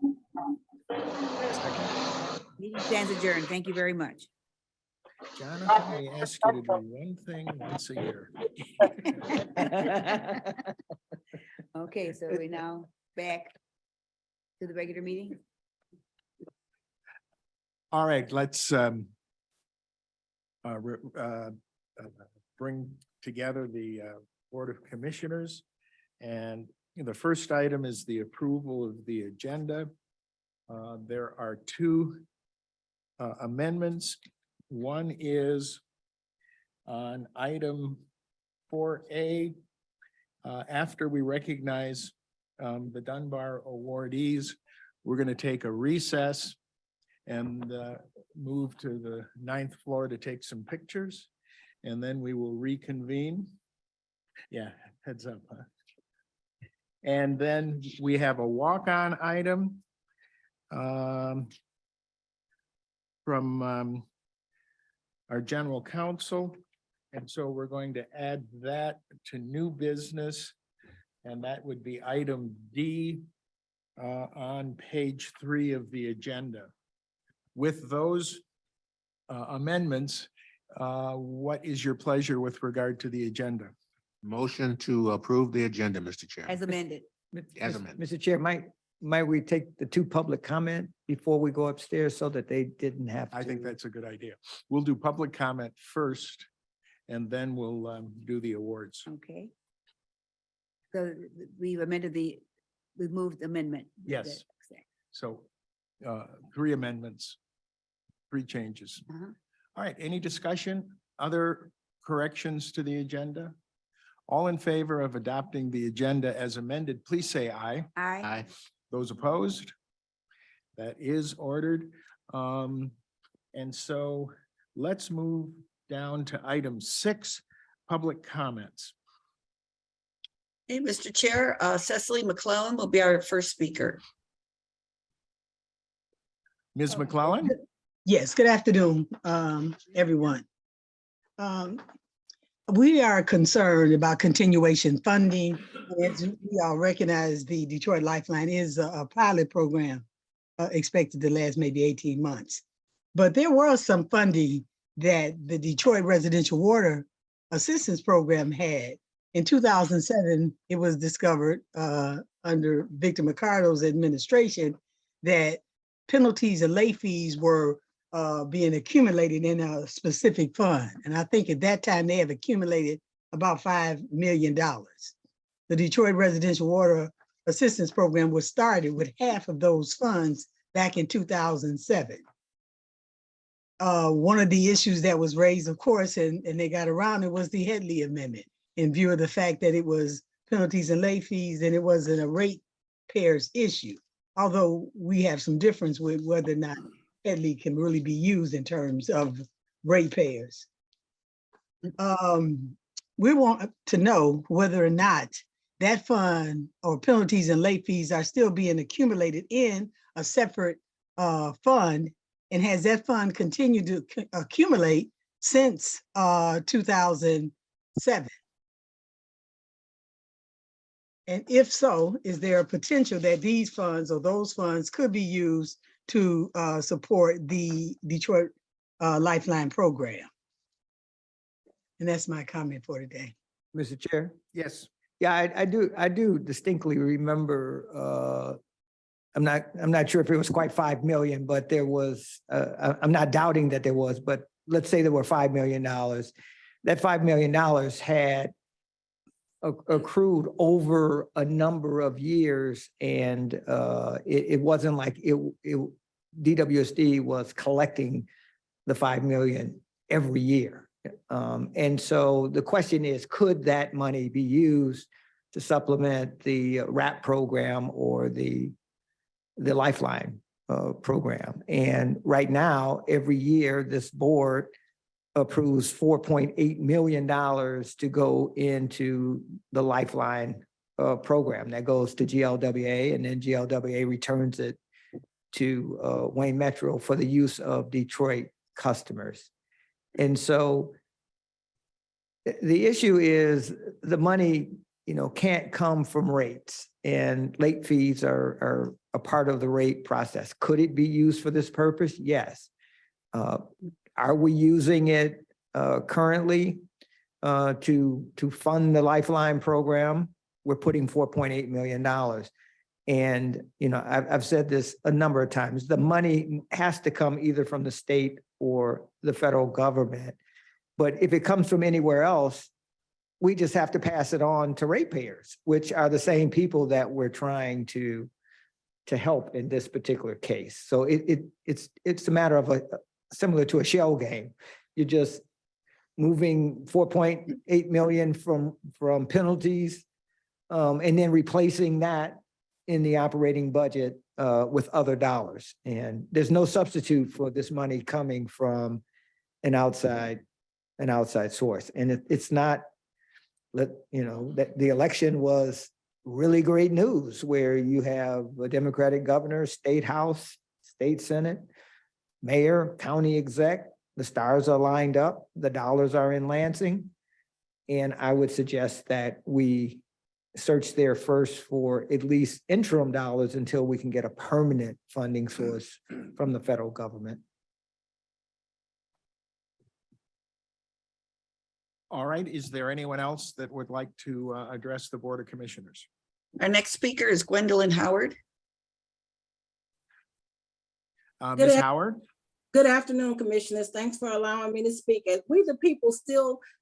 Meeting stands adjourned. Thank you very much. Jonathan, we ask you to do one thing once a year. Okay, so we're now back to the regular meeting. All right, let's bring together the Board of Commissioners. And the first item is the approval of the agenda. There are two amendments. One is on item 4A. After we recognize the Dunbar awardees, we're going to take a recess and move to the 9th floor to take some pictures. And then we will reconvene. Yeah, heads up. Huh? And then we have a walk-on item from our general counsel. And so we're going to add that to new business. And that would be item D on page 3 of the agenda. With those amendments, what is your pleasure with regard to the agenda? Motion to approve the agenda, Mr. Chair. As amended. As amended. Mr. Chair, might we take the two public comment before we go upstairs so that they didn't have to? I think that's a good idea. We'll do public comment first, and then we'll do the awards. Okay. So we've amended the we moved amendment. Yes. So, 3 amendments, 3 changes. Uh-huh. All right, any discussion, other corrections to the agenda? All in favor of adopting the agenda as amended, please say aye. Aye. Aye. Those opposed? That is ordered. And so let's move down to item 6, public comments. Hey, Mr. Chair, Cecily McClellan will be our first speaker. Ms. McClellan? Yes, good afternoon, everyone. We are concerned about continuation funding. As we all recognize, the Detroit Lifeline is a pilot program expected to last maybe 18 months. But there was some funding that the Detroit Residential Water Assistance Program had. In 2007, it was discovered under Victor McCardle's administration that penalties and late fees were being accumulated in a specific fund. And I think at that time they have accumulated about $5 million. The Detroit Residential Water Assistance Program was started with half of those funds back in 2007. One of the issues that was raised, of course, and they got around it, was the Headley Amendment, in view of the fact that it was penalties and late fees and it wasn't a ratepayers issue. Although we have some difference with whether or not Headley can really be used in terms of ratepayers. We want to know whether or not that fund or penalties and late fees are still being accumulated in a separate fund, and has that fund continued to accumulate since 2007? And if so, is there a potential that these funds or those funds could be used to support the Detroit Lifeline program? And that's my comment for today. Mr. Chair? Yes. Yeah, I do distinctly remember, I'm not sure if it was quite 5 million, but there was, I'm not doubting that there was, but let's say there were $5 million. That $5 million had accrued over a number of years, and it wasn't like DWSD was collecting the 5 million every year. And so the question is, could that money be used to supplement the RAP program or the Lifeline program? And right now, every year, this board approves $4.8 million to go into the Lifeline program. That goes to GLWA, and then GLWA returns it to Wayne Metro for the use of Detroit customers. And so the issue is the money, can't come from rates, and late fees are a part of the rate process. Could it be used for this purpose? Yes. Are we using it currently to fund the Lifeline program? We're putting $4.8 million. And, I've said this a number of times, the money has to come either from the state or the federal government. But if it comes from anywhere else, we just have to pass it on to ratepayers, which are the same people that we're trying to help in this particular case. So it's a matter of similar to a shell game. You're just moving 4.8 million from penalties, and then replacing that in the operating budget with other dollars. And there's no substitute for this money coming from an outside source. And it's not, that the election was really great news, where you have a Democratic governor, state house, state senate, mayor, county exec. The stars are lined up, the dollars are in Lansing. And I would suggest that we search there first for at least interim dollars until we can get a permanent funding source from the federal government. All right, is there anyone else that would like to address the Board of Commissioners? Our next speaker is Gwendolyn Howard. Ms. Howard? Good afternoon, Commissioners. Thanks for allowing me to speak. As we the people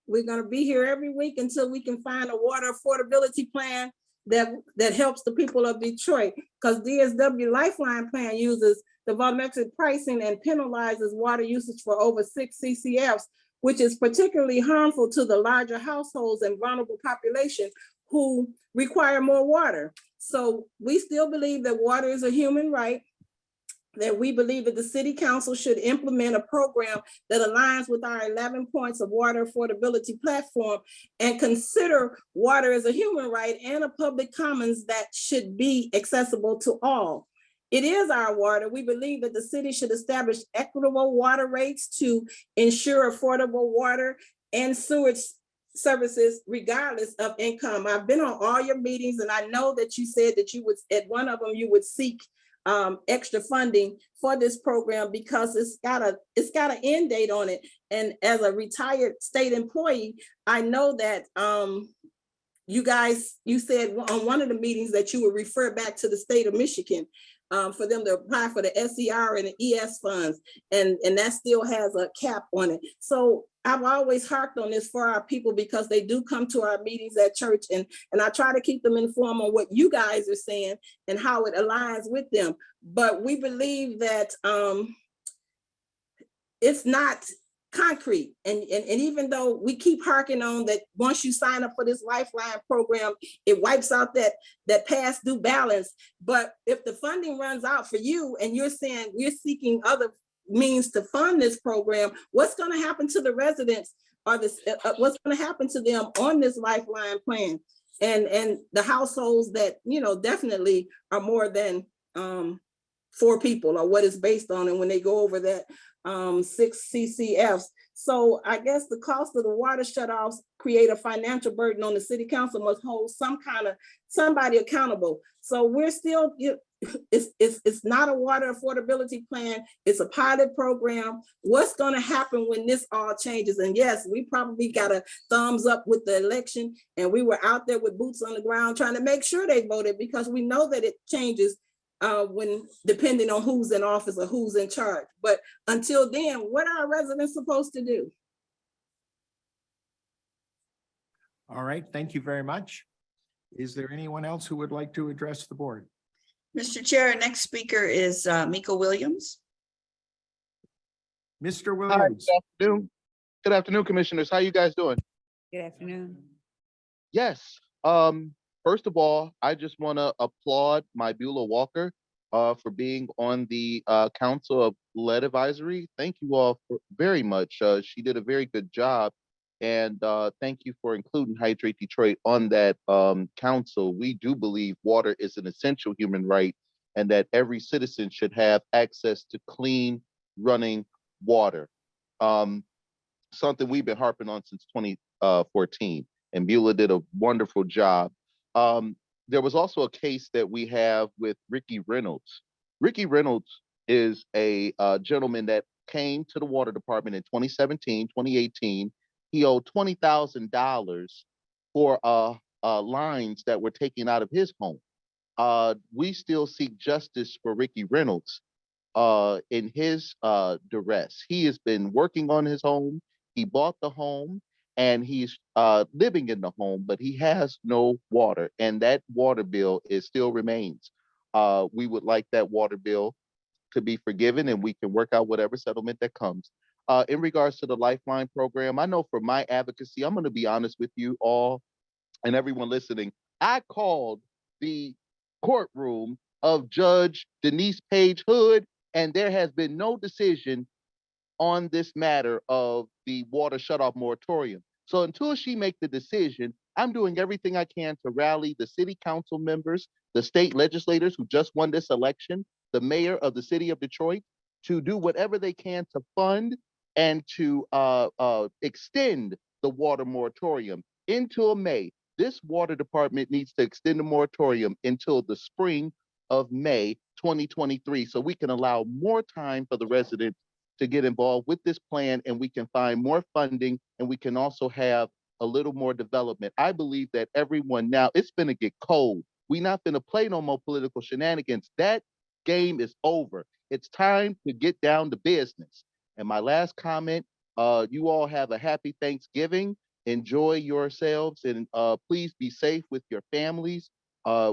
we're going to be here every week until we can find a water affordability plan that helps the people of Detroit. Because DSW Lifeline Plan uses the volumetric pricing and penalizes water usage for over 6 CCFs, which is particularly harmful to the larger households and vulnerable population who require more water. So we still believe that water is a human right, that we believe that the city council should implement a program that aligns with our 11 points of water affordability platform and consider water as a human right and a public commons that should be accessible to all. It is our water. We believe that the city should establish equitable water rates to ensure affordable water and sewage services regardless of income. I've been on all your meetings and I know that you said that you would, at one of them, you would seek extra funding for this program because it's got an end date on it. And as a retired state employee, I know that you said on one of the meetings that you would refer back to the state of Michigan for them to apply for the SER and the ES funds. And that still has a cap on it. So I've always harped on this for our people because they do come to our meetings at church and I try to keep them informed on what you guys are saying and how it aligns with them. But we believe that it's not concrete. And even though we keep harking on that once you sign up for this Lifeline program, it wipes out that past due balance. But if the funding runs out for you and you're saying we're seeking other means to fund this program, what's going to happen to the residents or this what's going to happen to them on this Lifeline plan and the households that definitely are more than 4 people or what it's based on, and when they go over that 6 CCFs. So I guess the cost of the water shutoffs create a financial burden on the city council, must hold somebody accountable. So we're still, it's not a water affordability plan. It's a pilot program. What's going to happen when this all changes? And yes, we probably got a thumbs up with the election and we were out there with boots on the ground trying to make sure they voted because we know that it changes when depending on who's in office or who's in charge. But until then, what are our residents supposed to do? All right, thank you very much. Is there anyone else who would like to address the board? Mr. Chair, our next speaker is Miko Williams. Mr. Hi, Williams. good afternoon. Good afternoon, commissioners. How you guys doing? Good afternoon. Yes. First of all, I just want to applaud my Beulah Walker for being on the Council of Lead Advisory. Thank you all very much. She did a very good job. And thank you for including Hydrate Detroit on that council. We do believe water is an essential human right and that every citizen should have access to clean running water. Something we've been harping on since 2014, and Beulah did a wonderful job. There was also a case that we have with Ricky Reynolds. Ricky Reynolds is a gentleman that came to the water department in 2017, 2018. He owed $20,000 for lines that were taken out of his home. We still seek justice for Ricky Reynolds in his duress. He has been working on his home. He bought the home and he's living in the home, but he has no water, and that water bill still remains. We would like that water bill to be forgiven, and we can work out whatever settlement that comes. In regards to the Lifeline program, I know for my advocacy, I'm going to be honest with you all and everyone listening. I called the courtroom of Judge Denise Page Hood, and there has been no decision on this matter of the water shutoff moratorium. So until she makes the decision, I'm doing everything I can to rally the city council members, the state legislators who just won this election, the mayor of the city of Detroit, to do whatever they can to fund and to extend the water moratorium until May. This water department needs to extend the moratorium until the spring of May 2023, so we can allow more time for the residents to get involved with this plan, and we can find more funding, and we can also have a little more development. I believe that everyone now, it's gonna get cold. We're not gonna play no more political shenanigans. That game is over. It's time to get down to business. And my last comment, you all have a happy Thanksgiving. Enjoy yourselves, and please be safe with your families.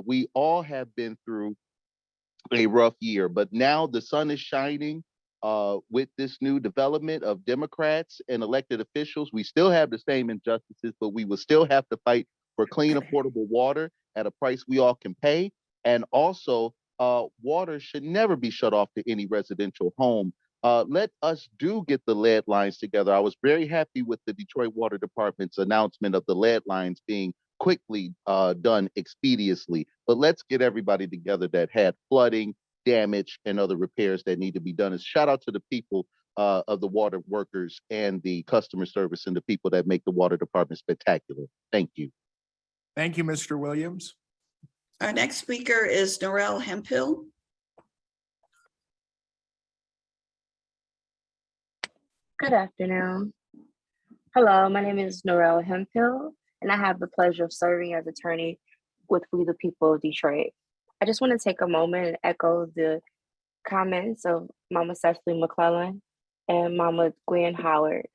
We all have been through a rough year, but now the sun is shining with this new development of Democrats and elected officials. We still have the same injustices, but we will still have to fight for clean, affordable water at a price we all can pay. And also, water should never be shut off to any residential home. Let us do get the lead lines together. I was very happy with the Detroit Water Department's announcement of the lead lines being quickly done expeditiously. But let's get everybody together that had flooding, damage, and other repairs that need to be done. And shout out to the people of the water workers and the customer service and the people that make the water department spectacular. Thank you. Thank you, Mr. Williams. Our next speaker is Norel Hemphill. Good afternoon. Hello, my name is Norel Hemphill, and I have the pleasure of serving as attorney with We the People of Detroit. I just want to take a moment and echo the comments of Mama Cecily McClellan and Mama Gwen Howard.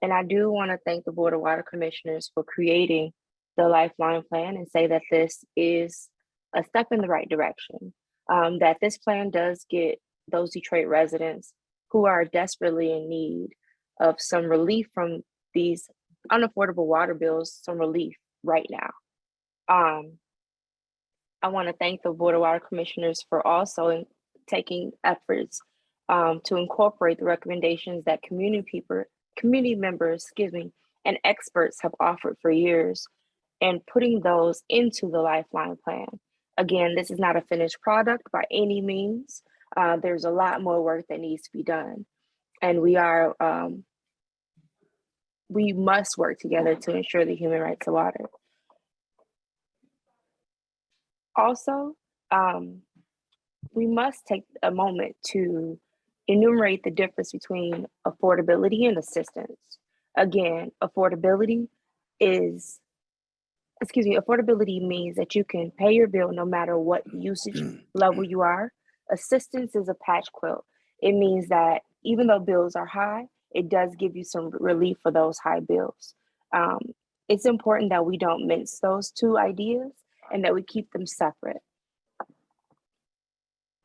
And I do want to thank the Board of Water Commissioners for creating the Lifeline Plan and say that this is a step in the right direction. That this plan does get those Detroit residents who are desperately in need of some relief from these unaffordable water bills, some relief right now. I want to thank the Board of Water Commissioners for also taking efforts to incorporate the recommendations that community members, and experts have offered for years, and putting those into the Lifeline Plan. Again, this is not a finished product by any means. There's a lot more work that needs to be done. And we must work together to ensure the human right to water. Also, we must take a moment to enumerate the difference between affordability and assistance. Again, affordability means that you can pay your bill no matter what usage level you are. Assistance is a patch quilt. It means that even though bills are high, it does give you some relief for those high bills. It's important that we don't mince those two ideas and that we keep them separate.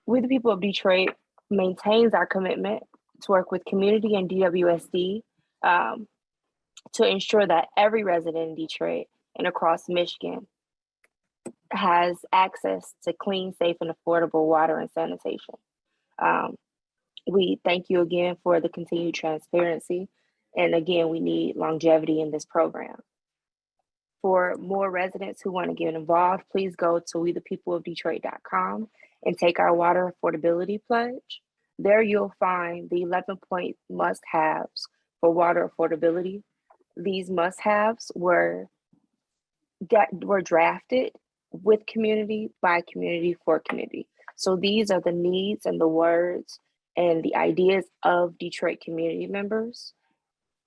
We the People of Detroit maintains our commitment to work with community and DWSD to ensure that every resident in Detroit and across Michigan has access to clean, safe, and affordable water and sanitation. We thank you again for the continued transparency. And again, we need longevity in this program. For more residents who want to get involved, please go to wethepeopleofdetroit.com and take our water affordability pledge. There you'll find the 11-point must-haves for water affordability. These must-haves were drafted with community, by community, for community. So these are the needs and the words and the ideas of Detroit community members.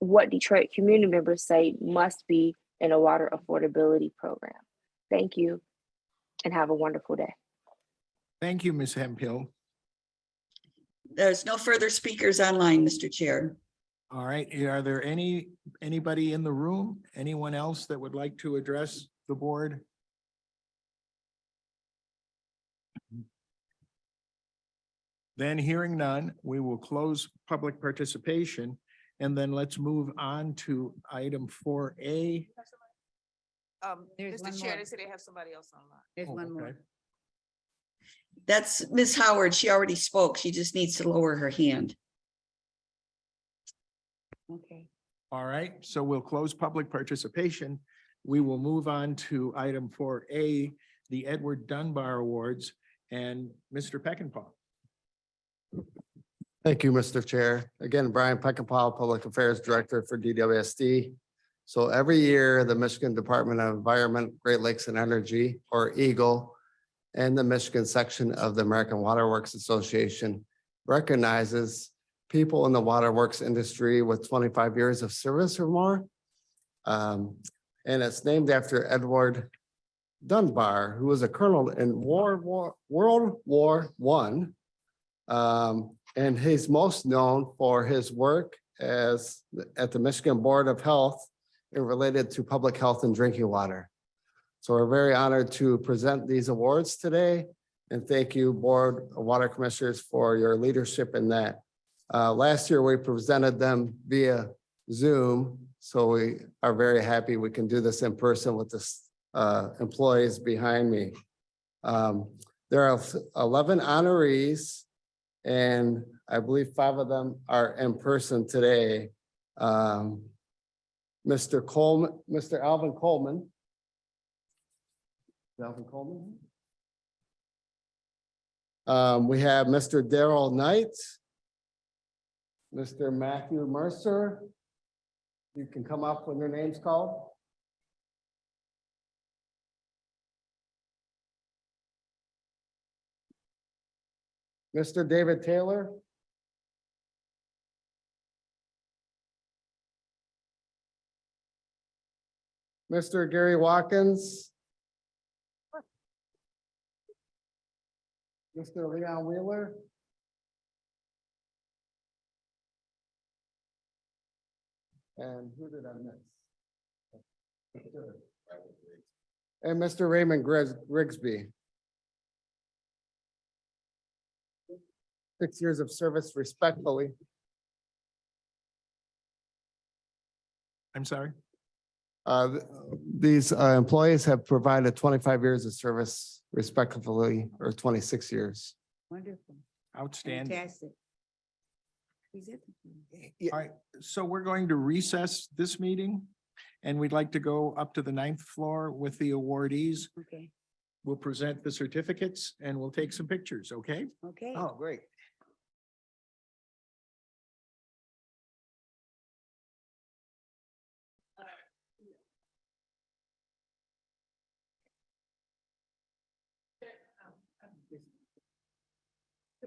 What Detroit community members say must be in a water affordability program. Thank you and have a wonderful day. Thank you, Ms. Hemphill. There's no further speakers online, Mr. Chair. All right, are there anybody in the room? Anyone else that would like to address the board? Then hearing none, we will close public participation, and then let's move on to item 4A. There's one Mr. Chair, more. they say they have somebody else online. There's one more. Okay. That's Ms. Howard. She already spoke. She just needs to lower her hand. Okay. All right, so we'll close public participation. We will move on to item 4A, the Edward Dunbar Awards, and Mr. Peckinpah. Thank you, Mr. Chair. Again, Brian Peckinpah, Public Affairs Director for DWSD. So every year, the Michigan Department of Environment, Great Lakes and Energy, or EGLE, and the Michigan section of the American Water Works Association recognizes people in the waterworks industry with 25 years of service or more. And it's named after Edward Dunbar, who was a colonel in World War I. And he's most known for his work at the Michigan Board of Health and related to public health and drinking water. So we're very honored to present these awards today. And thank you, Board of Water Commissioners, for your leadership in that. Last year, we presented them via Zoom. So we are very happy we can do this in person with the employees behind me. There are 11 honorees, and I believe 5 of them are in person today. Mr. Coleman, Mr. Alvin Coleman. Alvin Coleman. We have Mr. Daryl Knight, Mr. Matthew Mercer. You can come up when your name's called. Mr. David Taylor. Mr. Gary Watkins. Mr. Leon Wheeler. And who did I miss? And Mr. Raymond Grigsby. 6 years of service respectfully. I'm sorry. These employees have provided 25 years of service respectively, or 26 years. Wonderful. Outstanding. Fantastic. All right, so we're going to recess this meeting and we'd like to go up to the 9th floor with the awardees. Okay, We'll present the certificates and we'll take some pictures, okay? okay. Oh, great.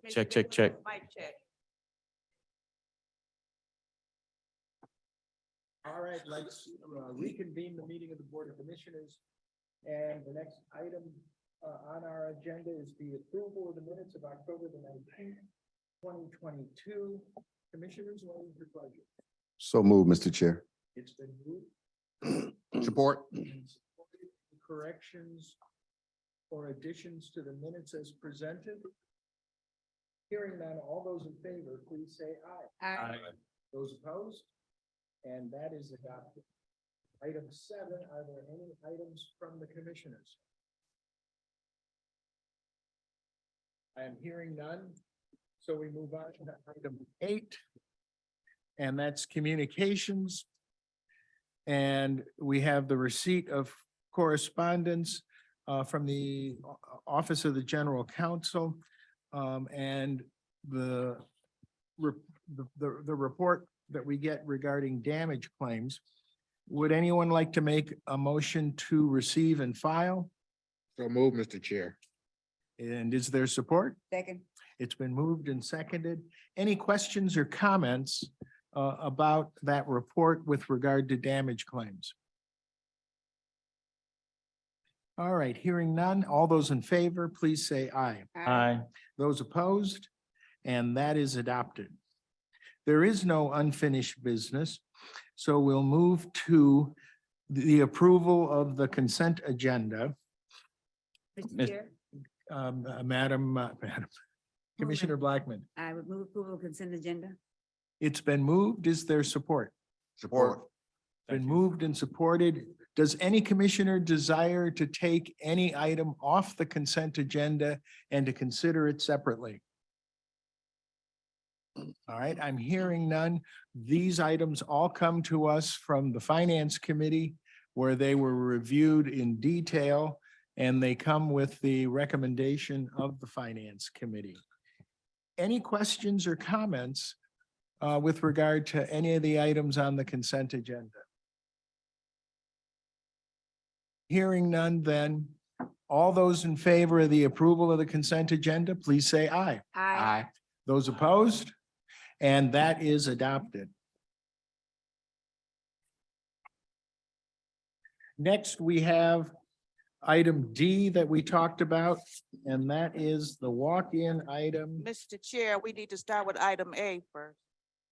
Check, check, check. Mic check. All right, let's reconvene the meeting of the Board of Commissioners. And the next item on our agenda is the approval of the minutes of October the 19th, 2022. Commissioners, what is your pleasure? So move, Mr. Chair. It's been moved. Support. Corrections or additions to the minutes as presented? Hearing none, all those in favor, please say aye. Aye. Those opposed? And that is adopted. Item 7, are there any items from the commissioners? I am hearing none. So we move on to item 8. And that's communications. And we have the receipt of correspondence from the Office of the General Counsel. And the report that we get regarding damage claims. Would anyone like to make a motion to receive and file? So move, Mr. Chair. And is there support? Second. It's been moved and seconded. Any questions or comments about that report with regard to damage claims? All right, hearing none. All those in favor, please say aye. Aye. Those opposed? And that is adopted. There is no unfinished business, so we'll move to the approval of the consent agenda. Mr. Chair, Madam Commissioner Blackman, I would move approval of consent agenda. it's been moved. Is there support? Support. Been moved and supported. Does any commissioner desire to take any item off the consent agenda and to consider it separately? All right, I'm hearing none. These items all come to us from the Finance Committee where they were reviewed in detail and they come with the recommendation of the Finance Committee. Any questions or comments with regard to any of the items on the consent agenda? Hearing none, then, all those in favor of the approval of the consent agenda, please say aye. Aye. Those opposed? And that is adopted. Next, we have item D that we talked about, and that is the walk-in item. Mr. Chair, we need to start with item A first.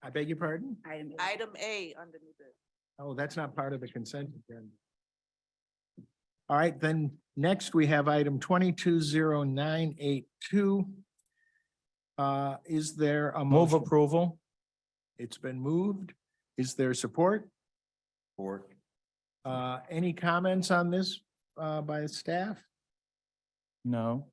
I beg your pardon? Item A underneath it. Oh, that's not part of the consent agenda. All right, then next we have item 220982. Is there a Move motion? approval. It's been moved. Is there support? Support. Any comments on this by the staff? No.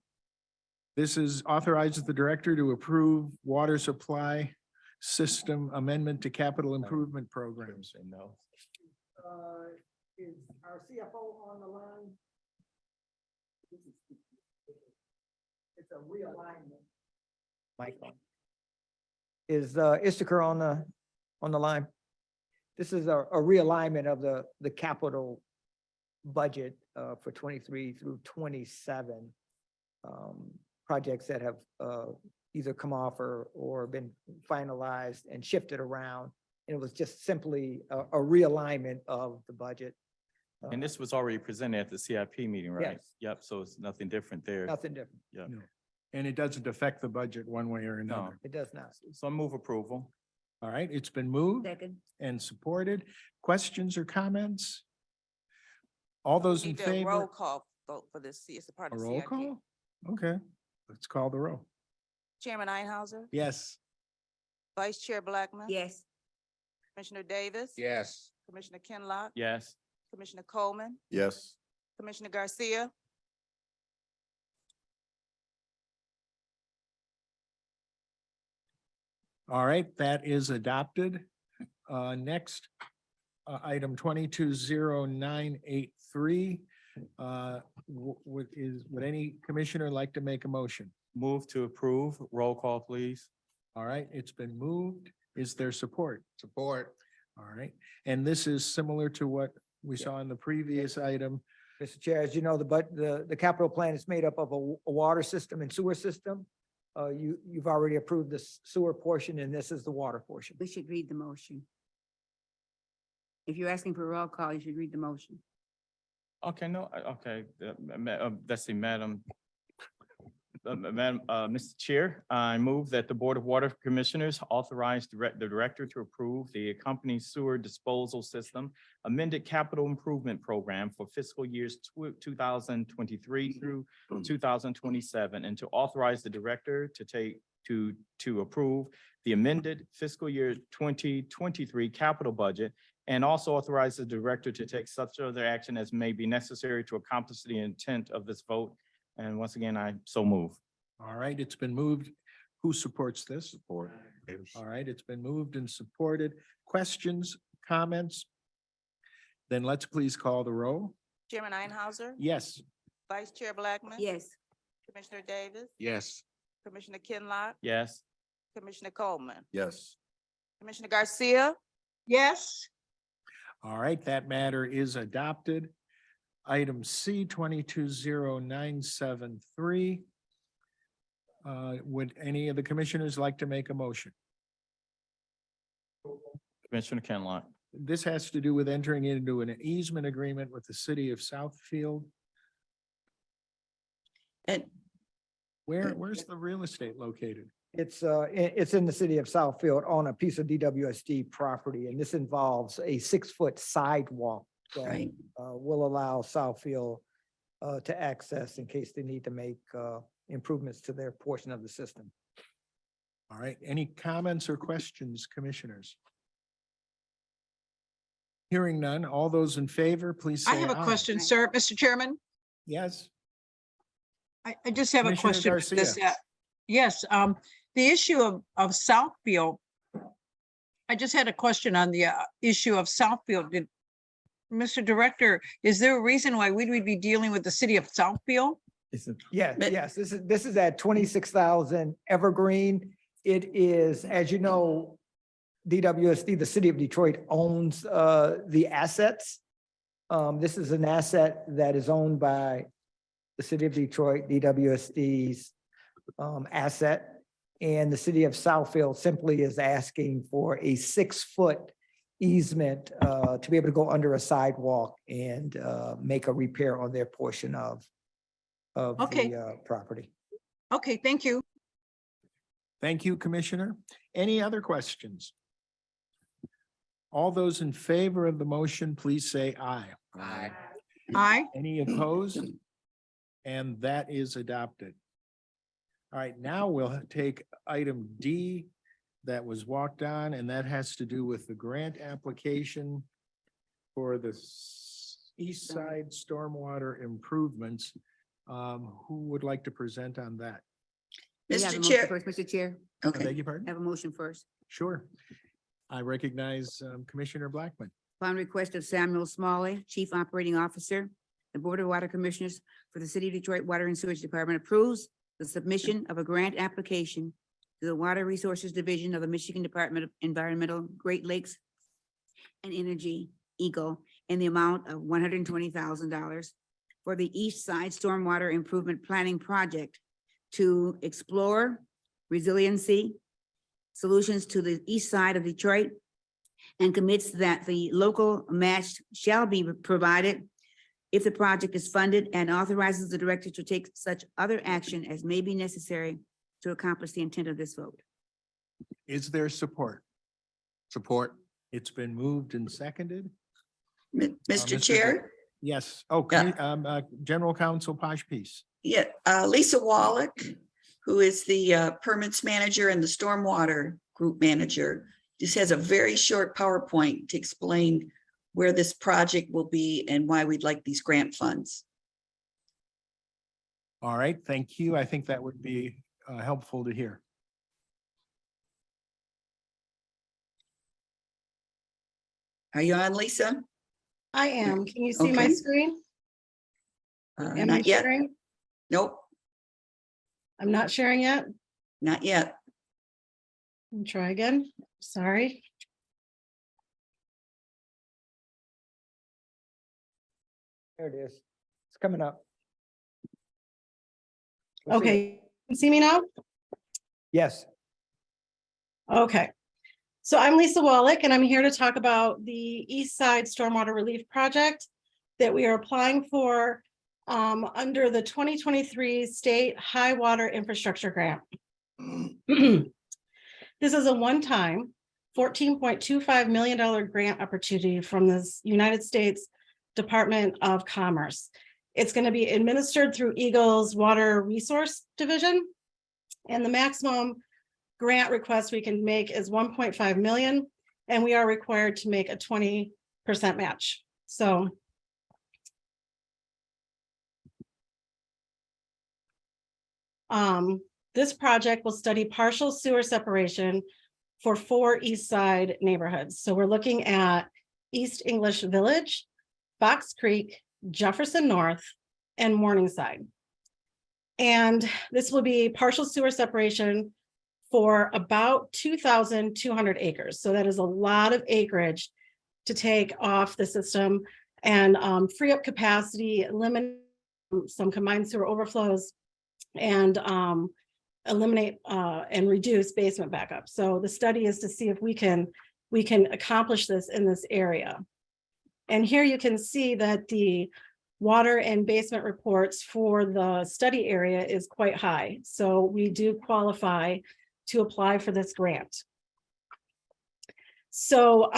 This is authorizes the director to approve water supply system amendment to capital improvement programs. Say no. Is our CFO on the line? It's a realignment. Mike. Is Issachar on the line? This is a realignment of the capital budget for 23 through 27. Projects that have either come off or been finalized and shifted around. And it was just simply a realignment of the budget. And this was already presented at the CIP meeting, right? Yes. Yep, so it's nothing different there. Nothing different. Yeah. No. And it doesn't affect the budget one way or No. another. It does not. So I move approval. All right, it's been moved Second. and supported. Questions or comments? All those in Need a roll favor? call vote for this. It's a part A of roll CIP. call? Okay, let's call the roll. Chairman Einhauser, Yes. Vice Chair Blackman. Yes. Commissioner Davis. Yes. Commissioner Kinlock, Yes. Commissioner Coleman, Yes. Commissioner Garcia. All right, that is adopted. Next, item 220983. Would any commissioner like to make a motion? Move to approve. Roll call, please. All right, it's been moved. Is there support? Support. All right, and this is similar to what we saw in the previous item. Mr. Chair, as you know, the capital plan is made up of a water system and sewer system. You've already approved the sewer portion and this is the water portion. We should read the motion. If you're asking for a roll call, you should read the motion. Okay, no, okay, let's see, Madam. Mr. Chair, I move that the Board of Water Commissioners authorize the director to approve the accompanying sewer disposal system amended capital improvement program for fiscal years 2023 through 2027, and to authorize the director to approve the amended fiscal year 2023 capital budget, and also authorize the director to take such other action as may be necessary to accomplish the intent of this vote. And once again, I so move. All right, it's been moved. Who supports this? Support. All right, it's been moved and supported. Questions, comments? Then let's please call the roll. Chairman Einhauser, Yes. Vice Chair Blackman. Yes. Commissioner Davis, Yes. Commissioner Kinlock, Yes. Commissioner Coleman, Yes. Commissioner Garcia. Yes. All right, that matter is adopted. Item C 220973. Would any of the commissioners like to make a motion? Commissioner Kenlock. This has to do with entering into an easement agreement with the city of Southfield. And Where's the real estate located? It's in the city of Southfield on a piece of DWSD property, and this involves a 6-foot sidewalk that Right. will allow Southfield to access in case they need to make improvements to their portion of the system. All right, any comments or questions, commissioners? Hearing none, all those in favor, please say I have a aye. question, sir, Mr. Chairman. Yes, I just have a Commissioner question. with this, Garcia. Yes, the issue of Southfield. I just had a question on the issue of Southfield. Mr. Director, is there a reason why we'd be dealing with the city of Southfield? Yes, But- yes, this is at 26,000 Evergreen. It is, as you know, DWSD, the city of Detroit owns the assets. This is an asset that is owned by the city of Detroit, DWSD's asset. And the city of Southfield simply is asking for a 6-foot easement to be able to go under a sidewalk and make a repair on their portion of Okay. the property. Okay, thank you. thank you, Commissioner. Any other questions? All those in favor of the motion, please say aye. Aye. Aye. Any opposed? And that is adopted. All right, now we'll take item D that was walked on, and that has to do with the grant application for the East Side Stormwater Improvements. Who would like to present on that? We have a Mr. motion Chair. First, Mr. Chair, I Okay. beg your pardon? have a motion first. Sure. I recognize Commissioner Blackman. Upon request of Samuel Smalley, Chief Operating Officer, the Board of Water Commissioners for the City of Detroit Water and Sewage Department approves the submission of a grant application to the Water Resources Division of the Michigan Department of Environmental, Great Lakes and Energy, EGLE, in the amount of $120,000 for the East Side Stormwater Improvement Planning Project to explore resiliency solutions to the east side of Detroit, and commits that the local match shall be provided if the project is funded, and authorizes the director to take such other action as may be necessary to accomplish the intent of this vote. Is there support? Support. It's been moved and seconded. Mr. Mr. Chair? Yes. Oh, General Counsel Posh Peace. Yeah, Lisa Wallach, who is the permits manager and the stormwater group manager, just has a very short PowerPoint to explain where this project will be and why we'd like these grant funds. All right, thank you. I think that would be helpful to hear. Are you on, Lisa? I am. Can you see my Okay. screen? Am I Not yet. sharing? Nope, I'm not sharing yet. not yet. Let me try again. Sorry. There it is. It's coming up. We'll see it. Okay, you see me now? Yes. Okay. So I'm Lisa Wallach, and I'm here to talk about the East Side Stormwater Relief Project that we are applying for under the 2023 State High Water Infrastructure Grant. This is a one-time $14.25 million grant opportunity from the United States Department of Commerce. It's going to be administered through EGLE's Water Resource Division, and the maximum grant request we can make is 1.5 million, and we are required to make a 20% match. So this project will study partial sewer separation for 4 East Side neighborhoods. So we're looking at East English Village, Fox Creek, Jefferson North, and Morningside. And this will be partial sewer separation for about 2,200 acres. So that is a lot of acreage to take off the system and free up capacity, eliminate some combined sewer overflows, and eliminate and reduce basement backup. So the study is to see if we can accomplish this in this area. And here you can see that the water and basement reports for the study area is quite high. So we do qualify to apply for this grant. So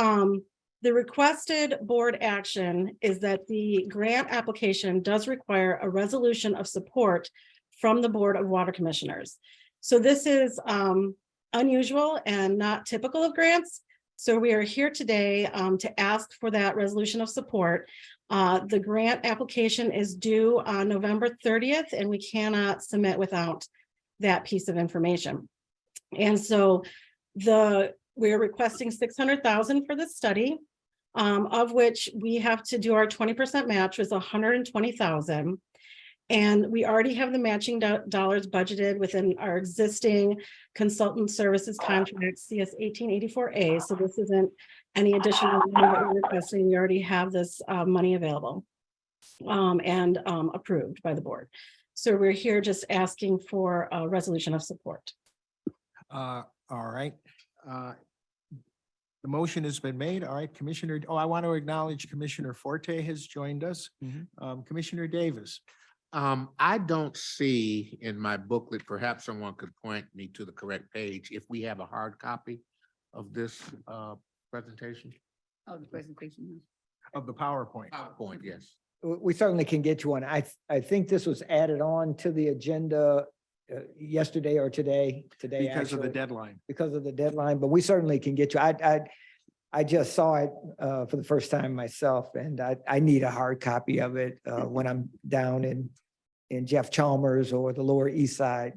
the requested board action is that the grant application does require a resolution of support from the Board of Water Commissioners. So this is unusual and not typical of grants. So we are here today to ask for that resolution of support. The grant application is due on November 30th, and we cannot submit without that piece of information. And so we're requesting 600,000 for this study, of which we have to do our 20% match was 120,000. And we already have the matching dollars budgeted within our existing consultant services contract, CS 1884A. So this isn't any additional money that we're requesting. We already have this money available and approved by the board. So we're here just asking for a resolution of support. All right. The motion has been made. All right, Commissioner, I want to acknowledge Commissioner Forte has joined us. Commissioner Davis. I don't see in my booklet, perhaps someone could point me to the correct page, if we have a hard copy of this presentation. Oh, the presentation. Of the PowerPoint. PowerPoint, yes. We certainly can get you one. I think this was added on to the agenda yesterday or today, Because of the actually, deadline. because of the deadline, but we certainly can get you. I just saw it for the first time myself, and I need a hard copy of it when I'm down in Jeff Chalmers or the Lower East Side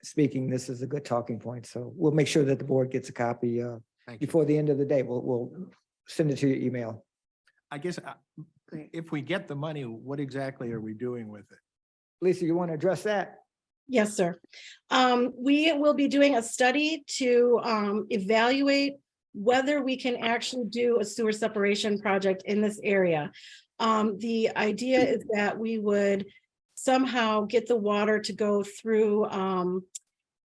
speaking. This is a good talking point, so we'll make sure that the board gets a copy Thank you. before the end of the day. We'll send it to your email. I guess if we get the money, what exactly are we doing with it? Lisa, you want to address that? Yes, sir. We will be doing a study to evaluate whether we can actually do a sewer separation project in this area. The idea is that we would somehow get the water to go through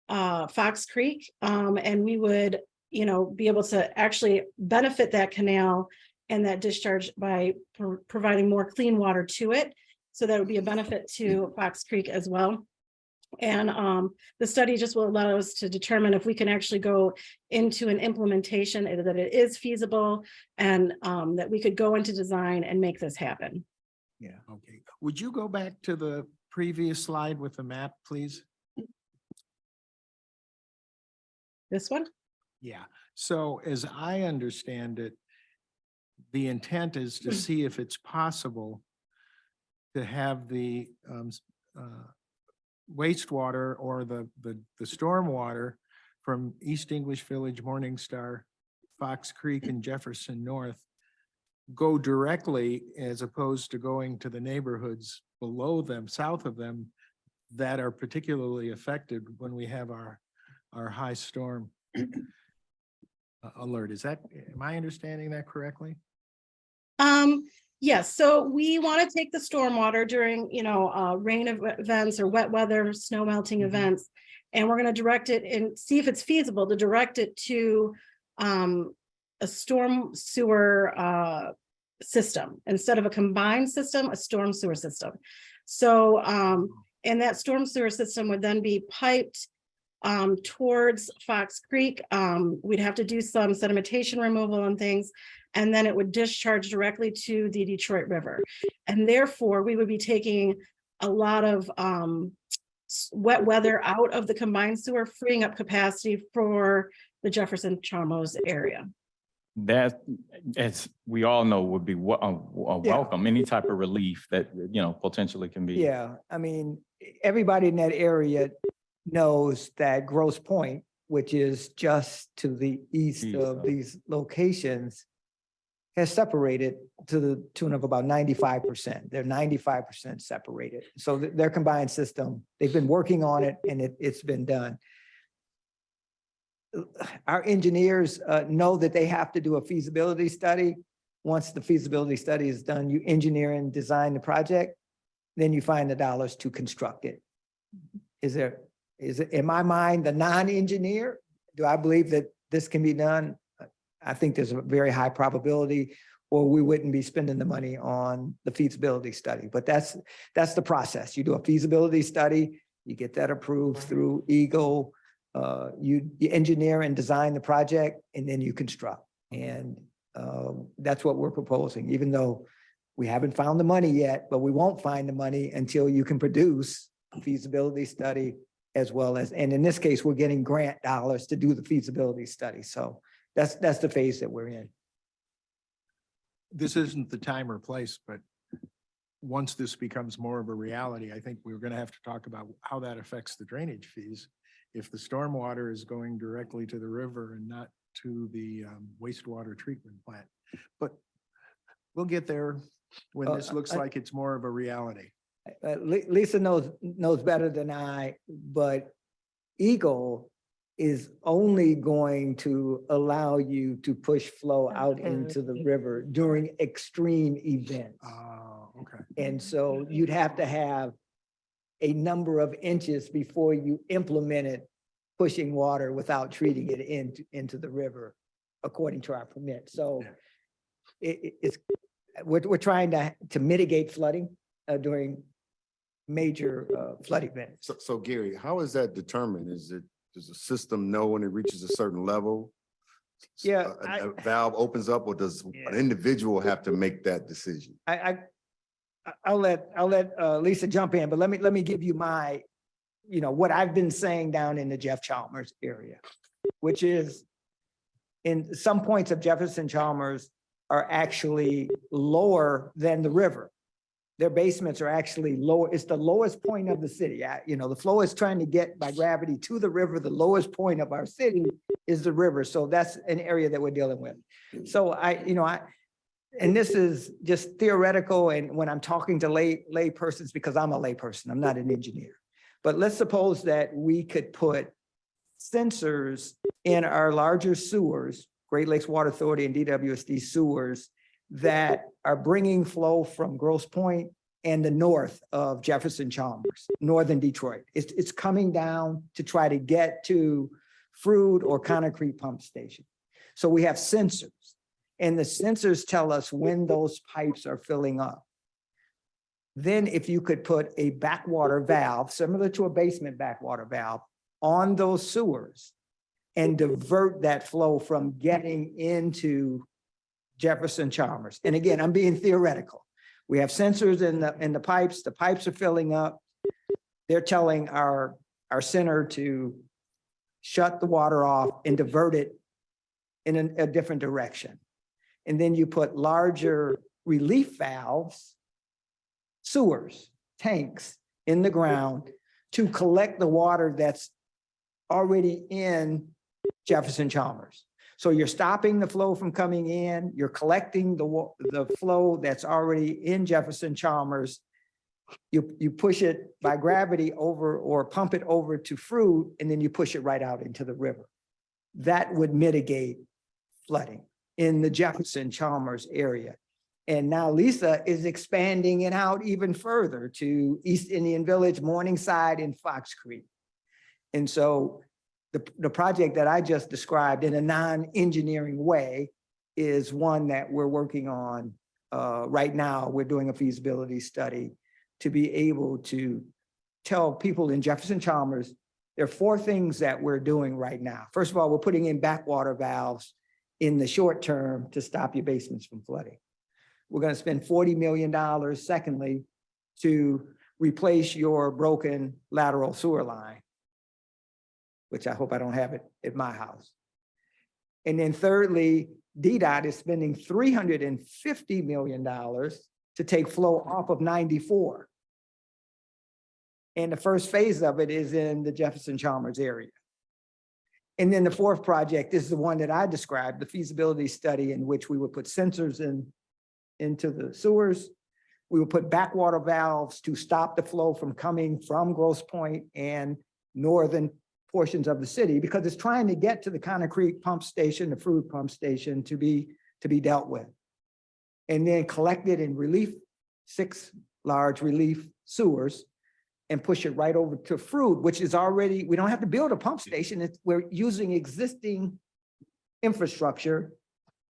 Fox Creek, and we would, be able to actually benefit that canal and that discharge by providing more clean water to it. So that would be a benefit to Fox Creek as well. And the study just will allow us to determine if we can actually go into an implementation, that it is feasible, and that we could go into design and make this happen. Yeah, okay. Would you go back to the previous slide with the map, please? This one? Yeah, so as I understand it, the intent is to see if it's possible to have the wastewater or the stormwater from East English Village, Morningstar, Fox Creek, and Jefferson North go directly, as opposed to going to the neighborhoods below them, south of them, that are particularly affected when we have our high storm alert. Am I understanding that correctly? Yes, so we want to take the stormwater during, rain events or wet weather, snow melting events, and we're going to direct it and see if it's feasible to direct it to a storm sewer system instead of a combined system, a storm sewer system. So, and that storm sewer system would then be piped towards Fox Creek. We'd have to do some sedimentation removal and things, and then it would discharge directly to the Detroit River. And therefore, we would be taking a lot of wet weather out of the combined sewer, freeing up capacity for the Jefferson Chalmers area. That, as we all know, would be welcome, any type of relief that, potentially can be. Yeah, I mean, everybody in that area knows that Grosse Point, which is just to the east of these locations, has separated to the tune of about 95%. They're 95% separated. So their combined system, they've been working on it, and it's been done. Our engineers know that they have to do a feasibility study. Once the feasibility study is done, you engineer and design the project, then you find the dollars to construct it. Is it, in my mind, the non-engineer, do I believe that this can be done? I think there's a very high probability, or we wouldn't be spending the money on the feasibility study. But that's the process. You do a feasibility study, you get that approved through Eagle, you engineer and design the project, and then you construct. And that's what we're proposing, even though we haven't found the money yet, but we won't find the money until you can produce a feasibility study, as well as, and in this case, we're getting grant dollars to do the feasibility study. So that's the phase that we're in. This isn't the time or place, but once this becomes more of a reality, I think we're going to have to talk about how that affects the drainage fees. If the stormwater is going directly to the river and not to the wastewater treatment plant. But we'll get there when this looks like it's more of a reality. Lisa knows better than I, but Eagle is only going to allow you to push flow out into the river during extreme events. Oh, okay. And so you'd have to have a number of inches before you implemented pushing water without treating it into the river, according to our permit. So we're trying to mitigate flooding during major flood events. So Gary, how is that determined? Does the system know when it reaches a certain level? Yeah, A valve opens up, or does an individual have to make that decision? I I'll let Lisa jump in, but let me give you my, what I've been saying down in the Jeff Chalmers area, which is in some points of Jefferson Chalmers are actually lower than the river. Their basements are actually lower. It's the lowest point of the city. The flow is trying to get by gravity to the river. The lowest point of our city is the river. So that's an area that we're dealing with. So and this is just theoretical. And when I'm talking to lay persons, because I'm a lay person, I'm not an engineer. But let's suppose that we could put sensors in our larger sewers, Great Lakes Water Authority and DWSD sewers, that are bringing flow from Grosse Pointe and the north of Jefferson Chalmers, northern Detroit. It's coming down to try to get to Frood or Concrete Pump Station. So we have sensors, and the sensors tell us when those pipes are filling up. Then if you could put a backwater valve, similar to a basement backwater valve, on those sewers and divert that flow from getting into Jefferson Chalmers. And again, I'm being theoretical. We have sensors in the pipes. The pipes are filling up. They're telling our center to shut the water off and divert it in a different direction. And then you put larger relief valves, sewers, tanks in the ground to collect the water that's already in Jefferson Chalmers. So you're stopping the flow from coming in, you're collecting the flow that's already in Jefferson Chalmers. You push it by gravity over or pump it over to Frood, and then you push it right out into the river. That would mitigate flooding in the Jefferson Chalmers area. And now Lisa is expanding it out even further to East Indian Village, Morningside, and Fox Creek. And so the project that I just described in a non-engineering way is one that we're working on right now. We're doing a feasibility study to be able to tell people in Jefferson Chalmers, there are 4 things that we're doing right now. First of all, we're putting in backwater valves in the short term to stop your basements from flooding. We're going to spend $40 million, secondly, to replace your broken lateral sewer line, which I hope I don't have it at my house. And then thirdly, DDOT is spending $350 million to take flow off of 94. And the first phase of it is in the Jefferson Chalmers area. And then the 4th project is the one that I described, the feasibility study, in which we would put sensors into the sewers. We would put backwater valves to stop the flow from coming from Grosse Pointe and northern portions of the city, because it's trying to get to the Concrete Pump Station, the Frood Pump Station, to be dealt with. And then collect it in relief, 6 large relief sewers, and push it right over to Frood, which is already, we don't have to build a pump station. We're using existing infrastructure.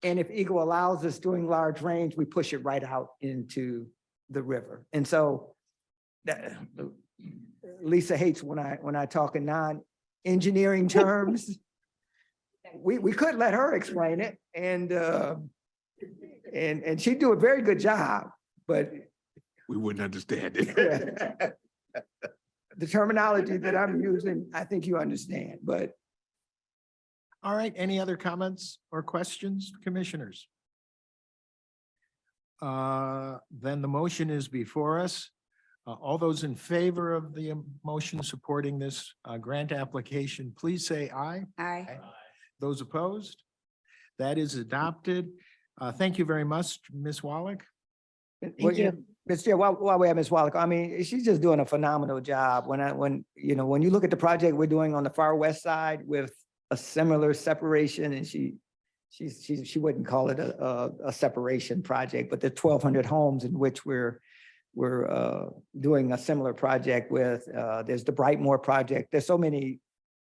And if Eagle allows us doing large range, we push it right out into the river. And so Lisa hates when I talk in non-engineering terms. We could let her explain it, and she'd do a very good job, but we wouldn't understand it. The terminology that I'm using, I think you understand, but. All right, any other comments or questions, commissioners? Then the motion is before us. All those in favor of the motion supporting this grant application, please say aye. Aye. Those opposed? That is adopted. Thank you very much, Ms. Wallach. Thank you. Mr. Chair, while we have Ms. Wallach, I mean, she's just doing a phenomenal job. When you look at the project we're doing on the far west side with a similar separation, and she wouldn't call it a separation project, but the 1,200 homes in which we're doing a similar project with. There's the Brightmoor project. There's so many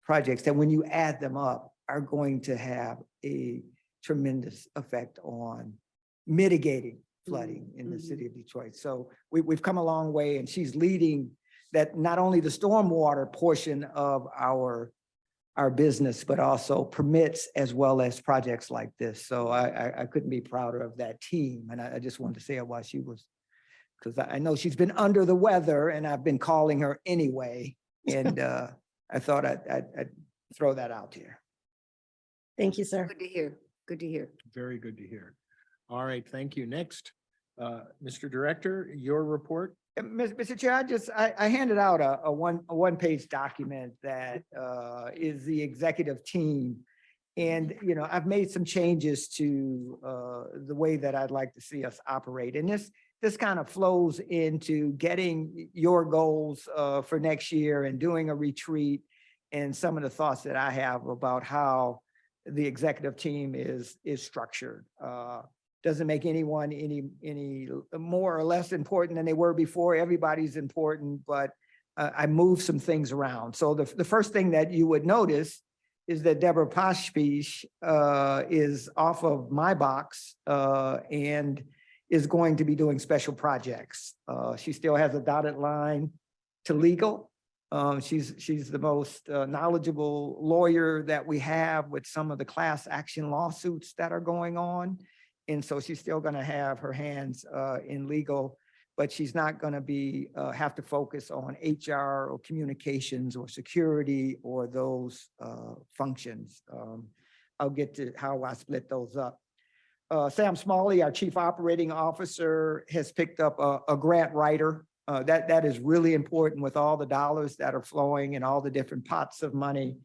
projects that when you add them up are going to have a tremendous effect on mitigating flooding in the city of Detroit. So we've come a long way, and she's leading that, not only the stormwater portion of our business, but also permits as well as projects like this. So I couldn't be prouder of that team. And I just wanted to say it while she was because I know she's been under the weather and I've been calling her anyway. And I thought I'd throw that out here. Thank you, sir. Good to hear. Good to hear. Very good to hear. All right, thank you. Next, Mr. Director, your report. Mr. Chair, I handed out a one-page document that is the executive team. And, you know, I've made some changes to the way that I'd like to see us operate. And this kind of flows into getting your goals for next year and doing a retreat and some of the thoughts that I have about how the executive team is structured. Doesn't make anyone any more or less important than they were before. Everybody's important, but I moved some things around. So the first thing that you would notice is that Deborah Poshpish is off of my box and is going to be doing special projects. She still has a dotted line to legal. She's the most knowledgeable lawyer that we have with some of the class action lawsuits that are going on. And so she's still going to have her hands in legal, but she's not going to be have to focus on HR or communications or security or those functions. I'll get to how I split those up. Sam Smalley, our Chief Operating Officer, has picked up a grant writer. That is really important with all the dollars that are flowing and all the different pots of money.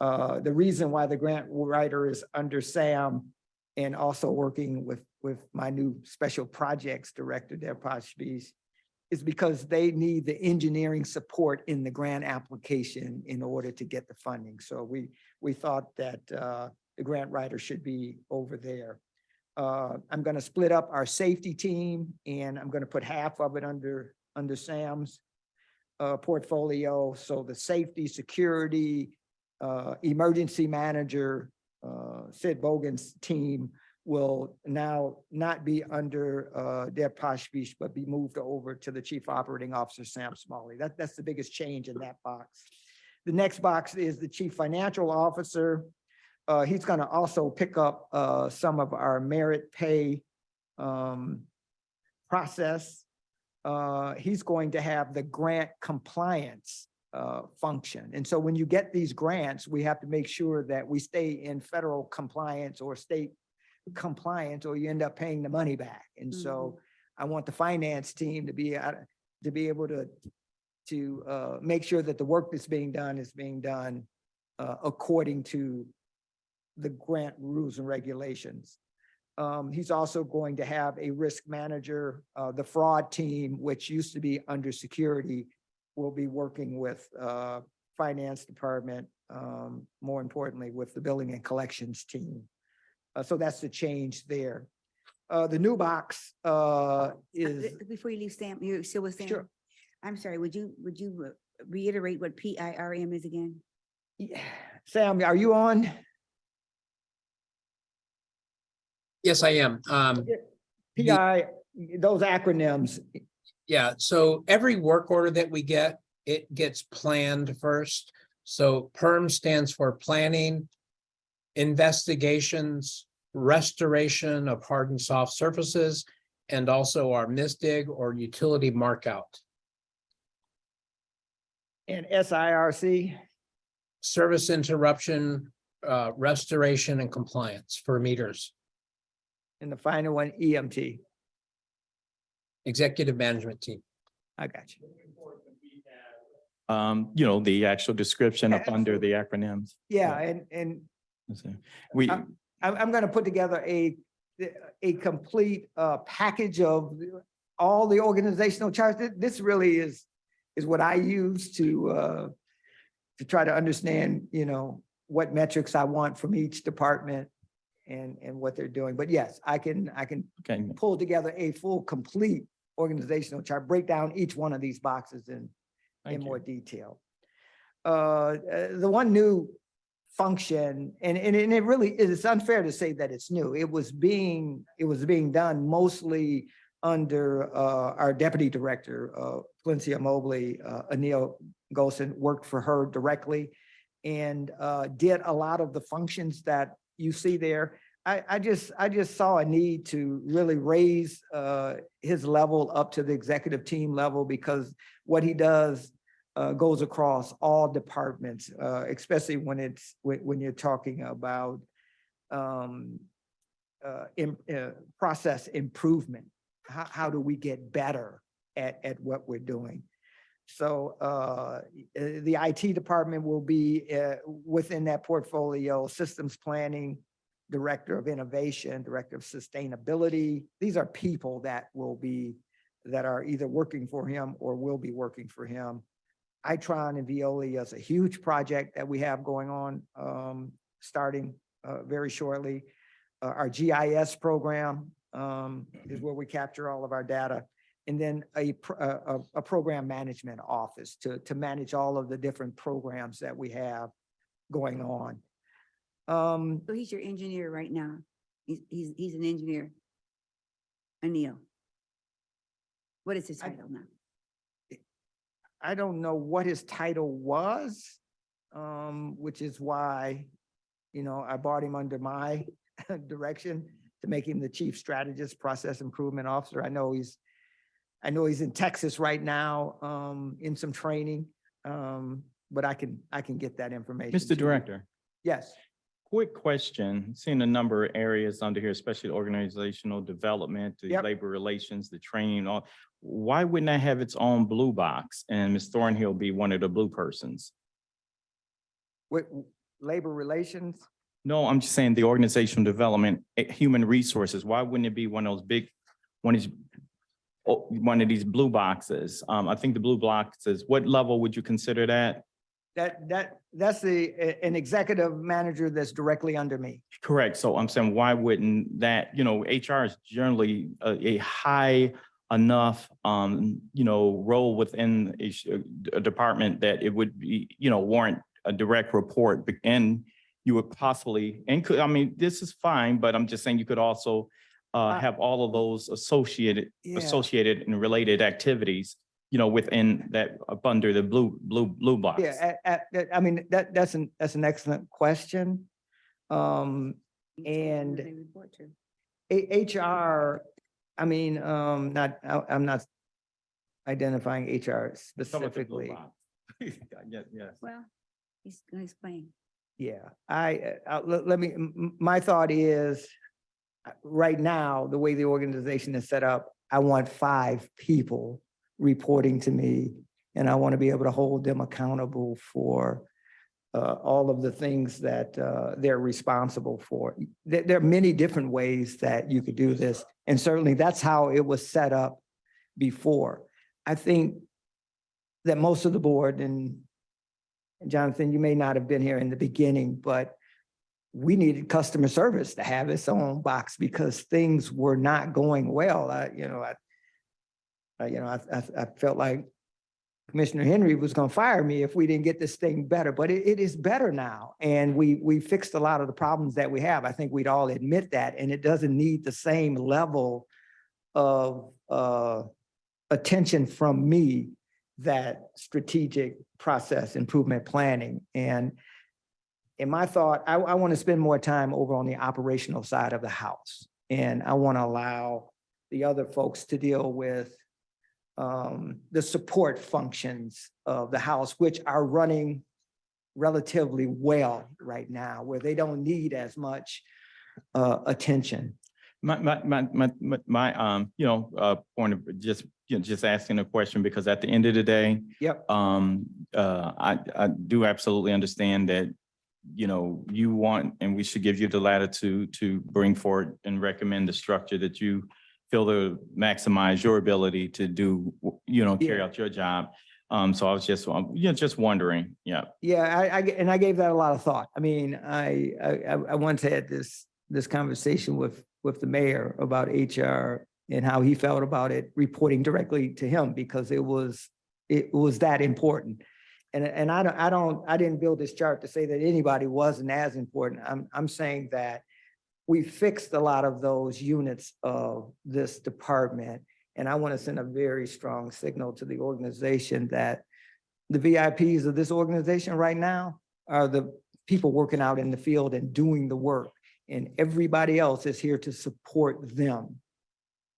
The reason why the grant writer is under Sam and also working with my new special projects director, Deb Poshpish, is because they need the engineering support in the grant application in order to get the funding. So we thought that the grant writer should be over there. I'm going to split up our safety team, and I'm going to put half of it under Sam's portfolio. So the safety, security, emergency manager, Sid Bogan's team will now not be under Deb Poshpish, but be moved over to the Chief Operating Officer, Sam Smalley. That's the biggest change in that box. The next box is the Chief Financial Officer. He's going to also pick up some of our merit pay process. He's going to have the grant compliance function. And so when you get these grants, we have to make sure that we stay in federal compliance or state compliance, or you end up paying the money back. And so I want the finance team to be able to make sure that the work that's being done is being done according to the grant rules and regulations. He's also going to have a risk manager. The fraud team, which used to be under security, will be working with finance department, more importantly, with the billing and collections team. So that's the change there. The new box is. Before you leave, Sam, you're still with Sam? Sure. I'm sorry, would you reiterate what PIRM is again? Yeah. Sam, are you on? Yes, I am. PI, those acronyms. Yeah, so every work order that we get, it gets planned first. So PERM stands for planning, investigations, restoration of hard and soft surfaces, and also our MISDIG or utility markout. And SIRC? Service interruption, restoration and compliance for meters. And the final one, EMT. Executive management team. I got you. The actual description up under the acronyms. Yeah, and We, I'm going to put together a complete package of all the organizational charts. This really is what I use to try to understand, what metrics I want from each department and what they're doing. But yes, I can pull together a full, complete organizational chart, break down each one of these boxes in more detail. The one new function, and it really is, it's unfair to say that it's new. It was being done mostly under our deputy director, Valencia Mobley. Anil Golson worked for her directly and did a lot of the functions that you see there. I just saw a need to really raise his level up to the executive team level, because what he does goes across all departments, especially when you're talking about process improvement. How do we get better at what we're doing? So the IT department will be within that portfolio, systems planning, director of innovation, director of sustainability. These are people that are either working for him or will be working for him. Itron and Veolia is a huge project that we have going on, starting very shortly. Our GIS program is where we capture all of our data. And then a program management office to manage all of the different programs that we have going on. So he's your engineer right now. He's an engineer. Anil. What is his title now? I don't know what his title was, which is why, I brought him under my direction to make him the chief strategist, process improvement officer. I know he's in Texas right now, in some training, but I can get that information. Mr. Director, Yes. quick question. Seeing a number of areas under here, especially organizational development, the Yep. labor relations, the training, all. Why wouldn't that have its own blue box and Ms. Thornhill be one of the blue persons? With labor relations, No, I'm just saying the organizational development, human resources. Why wouldn't it be one of those big, one of these blue boxes? I think the blue boxes, what level would you consider that? that's an executive manager that's directly under me. Correct. So I'm saying, why wouldn't that, HR is generally a high enough, role within a department that it would be, warrant a direct report. And you would possibly, this is fine, but I'm just saying you could also have all of those associated and related activities, within that, up under the blue box. Yeah, that's an excellent question. And They report to. HR, I'm not identifying HR specifically. Yes. Well, he's gonna explain. Yeah, my thought is, right now, the way the organization is set up, I want 5 people reporting to me, and I want to be able to hold them accountable for all of the things that they're responsible for. There are many different ways that you could do this, and certainly that's how it was set up before. I think that most of the board, and Jonathan, you may not have been here in the beginning, but we needed customer service to have its own box because things were not going well. I felt like Commissioner Henry was going to fire me if we didn't get this thing better, but it is better now. And we fixed a lot of the problems that we have. I think we'd all admit that, and it doesn't need the same level of attention from me that strategic process improvement planning. And in my thought, I want to spend more time over on the operational side of the house. And I want to allow the other folks to deal with the support functions of the house, which are running relatively well right now, where they don't need as much attention. My point of just asking a question, because at the end of the day, Yep. I do absolutely understand that, you want, and we should give you the latitude to bring forward and recommend the structure that you feel to maximize your ability to do, carry out your job. So I was just wondering, yeah. Yeah, I gave that a lot of thought. I once had this conversation with the mayor about HR and how he felt about it reporting directly to him, because it was that important. And I didn't build this chart to say that anybody wasn't as important. I'm saying that we fixed a lot of those units of this department. And I want to send a very strong signal to the organization that the VIPs of this organization right now are the people working out in the field and doing the work. and everybody else is here to support them.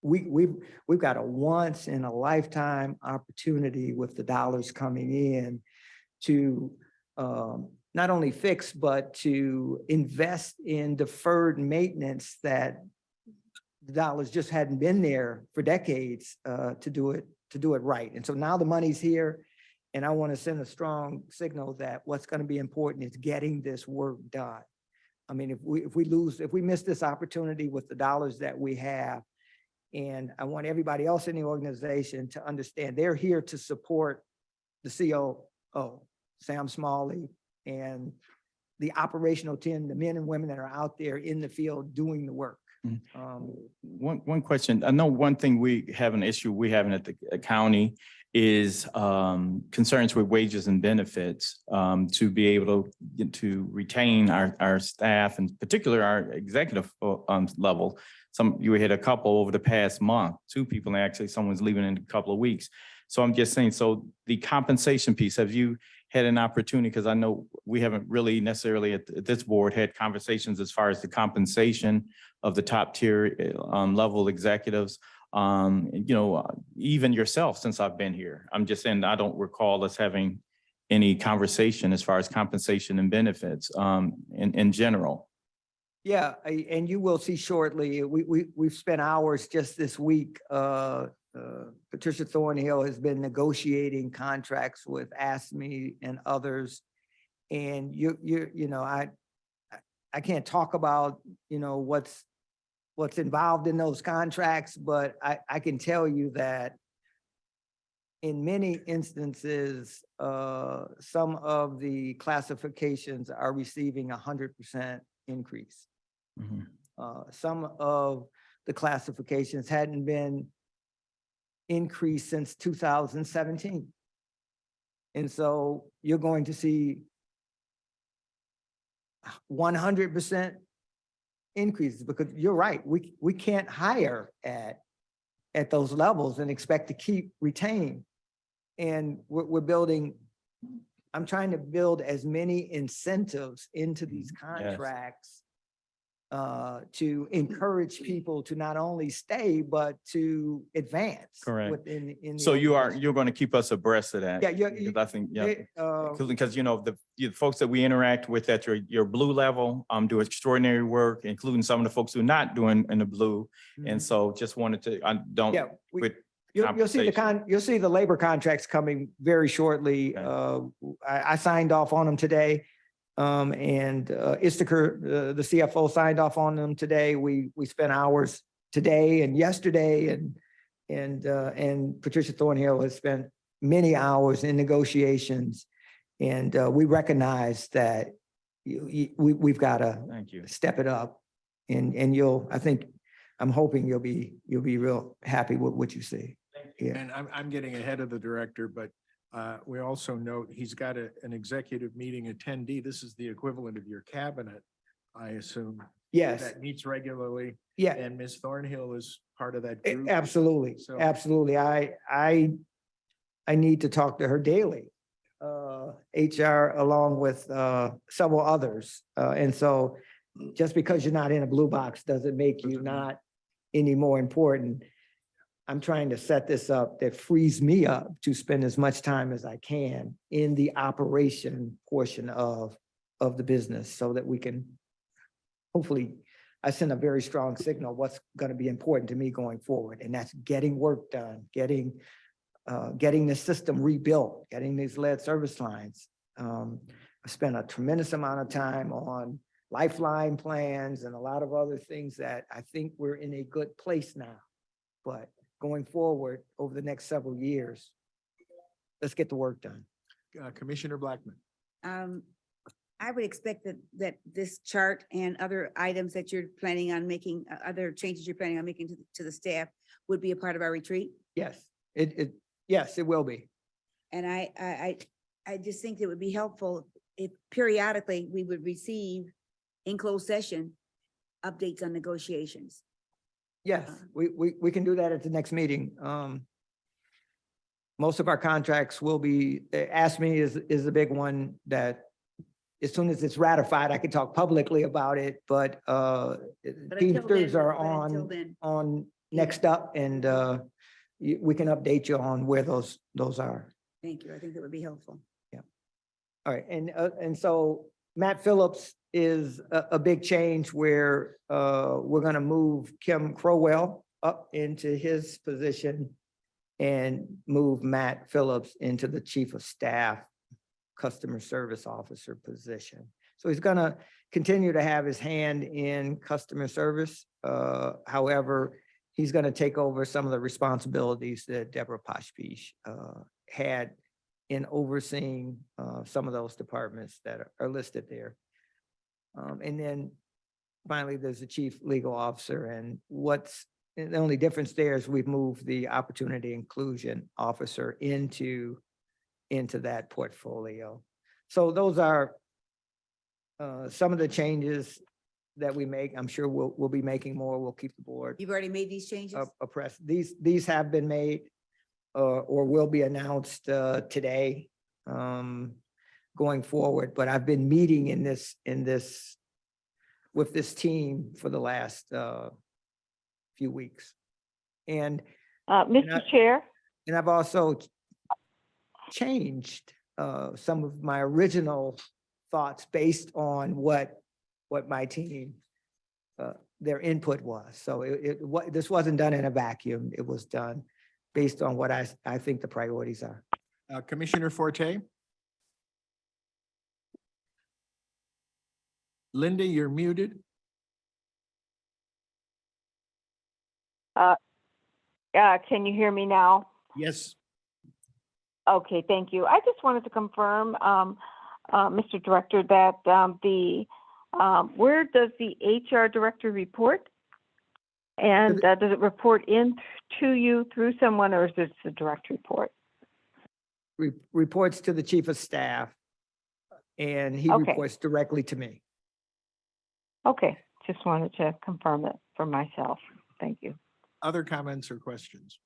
We've got a once in a lifetime opportunity with the dollars coming in to not only fix, but to invest in deferred maintenance that the dollars just hadn't been there for decades to do it right. And so now the money's here, and I want to send a strong signal that what's going to be important is getting this work done. I mean, if we miss this opportunity with the dollars that we have, and I want everybody else in the organization to understand they're here to support the COO, Sam Smalley, and the operational team, the men and women that are out there in the field doing the work. One question. I know one thing we have an issue we having at the county is concerns with wages and benefits to be able to retain our staff, and particularly our executive level. You had a couple over the past month, 2 people, and actually someone's leaving in a couple of weeks. So I'm just saying, so the compensation piece, have you had an opportunity, because I know we haven't really necessarily at this board had conversations as far as the compensation of the top tier level executives, even yourself since I've been here. I'm just saying, I don't recall us having any conversation as far as compensation and benefits in general. Yeah, and you will see shortly, we've spent hours just this week. Patricia Thornhill has been negotiating contracts with ASME and others. And I can't talk about, what's involved in those contracts, but I can tell you that in many instances, some of the classifications are receiving 100% increase. Some of the classifications hadn't been increased since 2017. And so you're going to see 100% increases, because you're right, we can't hire at those levels and expect to retain. And we're building, I'm trying to build as many incentives into these contracts to encourage people to not only stay, but to advance. Correct. In So you're going to keep us abreast of that. Yeah, Because I think, because the folks that we interact with at your blue level do extraordinary work, including some of the folks who are not doing in the blue. And so just wanted to, You'll see the labor contracts coming very shortly. I signed off on them today. And Istaker, the CFO, signed off on them today. We spent hours today and yesterday, and Patricia Thornhill has spent many hours in negotiations. And we recognize that we've got to step it up. And I'm hoping you'll be real happy with what you see. Yeah. And I'm getting ahead of the director, but we also note he's got an executive meeting attendee. This is the equivalent of your cabinet, I assume. Yes. That meets regularly. Yeah. And Ms. Thornhill is part of that group. Absolutely. So- Absolutely. I need to talk to her daily. HR along with several others. And so just because you're not in a blue box doesn't make you not any more important. I'm trying to set this up that frees me up to spend as much time as I can in the operation portion of the business, so that we can, hopefully, I send a very strong signal what's going to be important to me going forward. And that's getting work done, getting the system rebuilt, getting these lead service lines. I spent a tremendous amount of time on lifeline plans and a lot of other things that I think we're in a good place now. But going forward over the next several years, let's get the work done. Commissioner Blackman. I would expect that this chart and other items that you're planning on making, other changes you're planning on making to the staff would be a part of our retreat. Yes, yes, it will be. And I just think it would be helpful if periodically we would receive in closed session updates on negotiations. Yes, we can do that at the next meeting. Most of our contracts will be, ASME is a big one that as soon as it's ratified, I can talk publicly about it, but until Teamsters then, are but until then. on next up, and we can update you on where those are. Thank you. I think that would be helpful. All right, and so Matt Phillips is a big change where we're gonna move Kim Crowell up into his position and move Matt Phillips into the Chief of Staff Customer Service Officer position. So he's gonna continue to have his hand in customer service. However, he's gonna take over some of the responsibilities that Deborah Poshpish had in overseeing some of those departments that are listed there. And then finally, there's the Chief Legal Officer, and the only difference there is we've moved the Opportunity Inclusion Officer into that portfolio. So those are some of the changes that we make. I'm sure we'll be making more. We'll keep the board You've already made these changes? abreast. These have been made or will be announced today going forward. But I've been meeting with this team for the last few weeks. And Mr. Chair, and I've also changed some of my original thoughts based on what my team their input was. So this wasn't done in a vacuum. It was done based on what I think the priorities are. Commissioner Forte? Linda, you're muted. can you hear me now? Yes. Okay, thank you. I just wanted to confirm, Mr. Director, that where does the HR Director report? And does it report in to you through someone, or is this a direct report? Reports to the Chief of Staff, and he Okay. reports directly to me. Okay, just wanted to confirm it for myself. Thank you. Other comments or questions?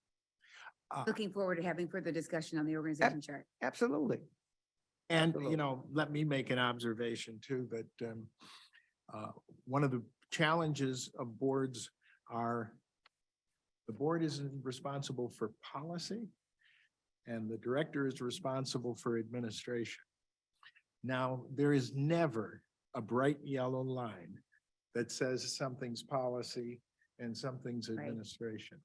Looking forward to having further discussion on the organization chart. Absolutely. And, Absolutely. let me make an observation too, that one of the challenges of boards are the board is responsible for policy and the director is responsible for administration. Now, there is never a bright yellow line that says something's policy and something's administration.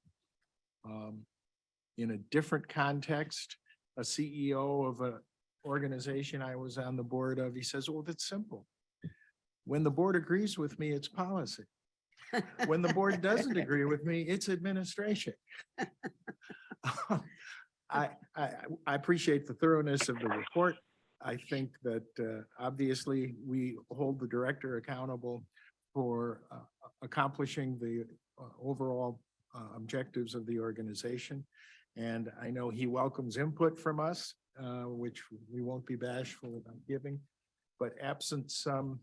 In a different context, a CEO of an organization I was on the board of, he says, well, that's simple. When the board agrees with me, it's policy. When the board doesn't agree with me, it's administration. I appreciate the thoroughness of the report. I think that obviously we hold the director accountable for accomplishing the overall objectives of the organization. And I know he welcomes input from us, which we won't be bashful about giving, but absent some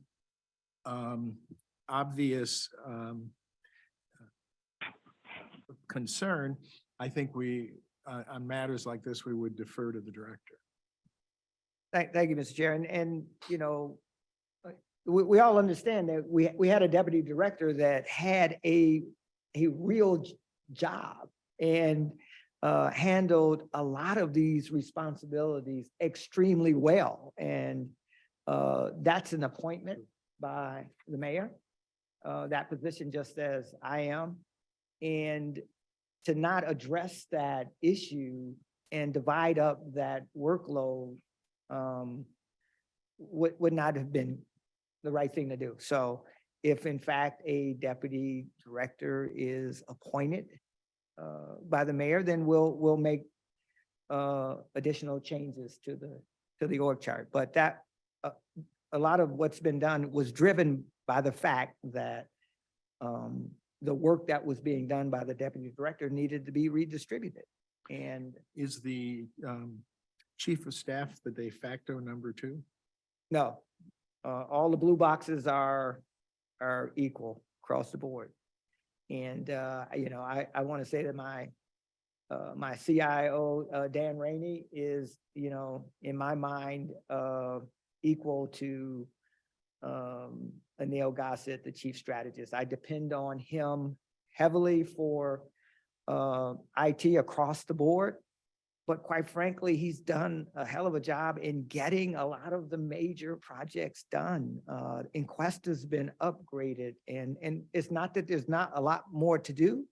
obvious concern, I think on matters like this, we would defer to the director. Thank you, Mr. Chair. And we all understand that we had a deputy director that had a real job and handled a lot of these responsibilities extremely well. And that's an appointment by the mayor. That position just as I am. And to not address that issue and divide up that workload would not have been the right thing to do. So if in fact a deputy director is appointed by the mayor, then we'll make additional changes to the org chart. But that a lot of what's been done was driven by the fact that the work that was being done by the deputy director needed to be redistributed. And Is the chief of staff the de facto number 2? no, all the blue boxes are equal across the board. And I want to say that my CIO, Dan Rainey, is, in my mind, equal to Anil Gossett, the chief strategist. I depend on him heavily for IT across the board. But quite frankly, he's done a hell of a job in getting a lot of the major projects done. Enquesta's been upgraded, and it's not that there's not a lot more to do,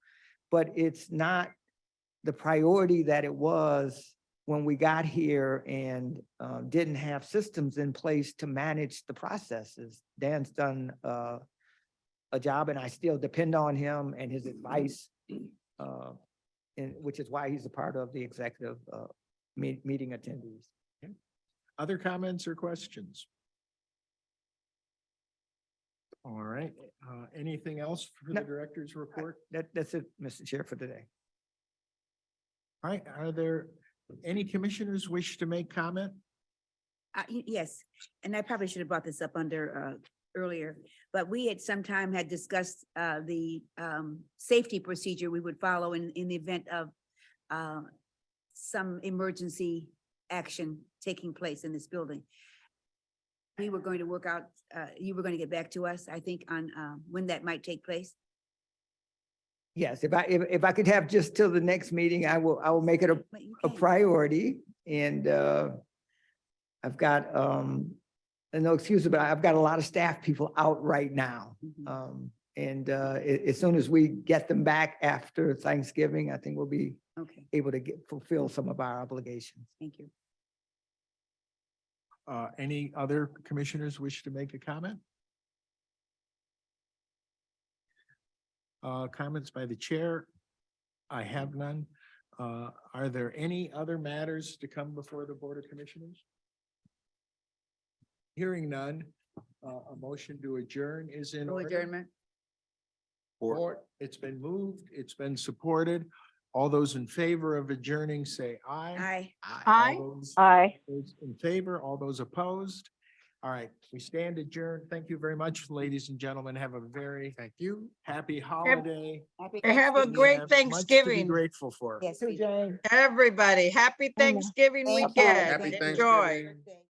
but it's not the priority that it was when we got here and didn't have systems in place to manage the processes. Dan's done a job, and I still depend on him and his advice, and which is why he's a part of the executive meeting attendees. Other comments or questions? All right, anything else for the No. director's report? That's it, Mr. Chair, for today. All right, are there any commissioners wish to make comment? Yes, and I probably should have brought this up under earlier, but we at some time had discussed the safety procedure we would follow in the event of some emergency action taking place in this building. We were going to work out, you were going to get back to us, I think, on when that might take place. Yes, if I could have just till the next meeting, I will make it But you a can. priority. And I've got, no excuse, but I've got a lot of staff people out right now. Mhm. And as soon as we get them back after Thanksgiving, I think we'll be Okay, able to fulfill some of our obligations. thank you. Any other commissioners wish to make a comment? Comments by the chair? I have none. Are there any other matters to come before the Board of Commissioners? Hearing none, a motion to adjourn is in No order. adjournment. Support. It's been moved, it's been supported. All those in favor of adjourning, say aye. Aye. All those Aye. in favor, all those opposed? All right, we stand adjourned. Thank you very much, ladies and gentlemen. Have a very happy holiday. Happy Have a Thanksgiving. We great have much to be Thanksgiving, grateful for. Yes, we do. everybody. Happy Thanksgiving Thank you. weekend. Happy Enjoy. Thanksgiving.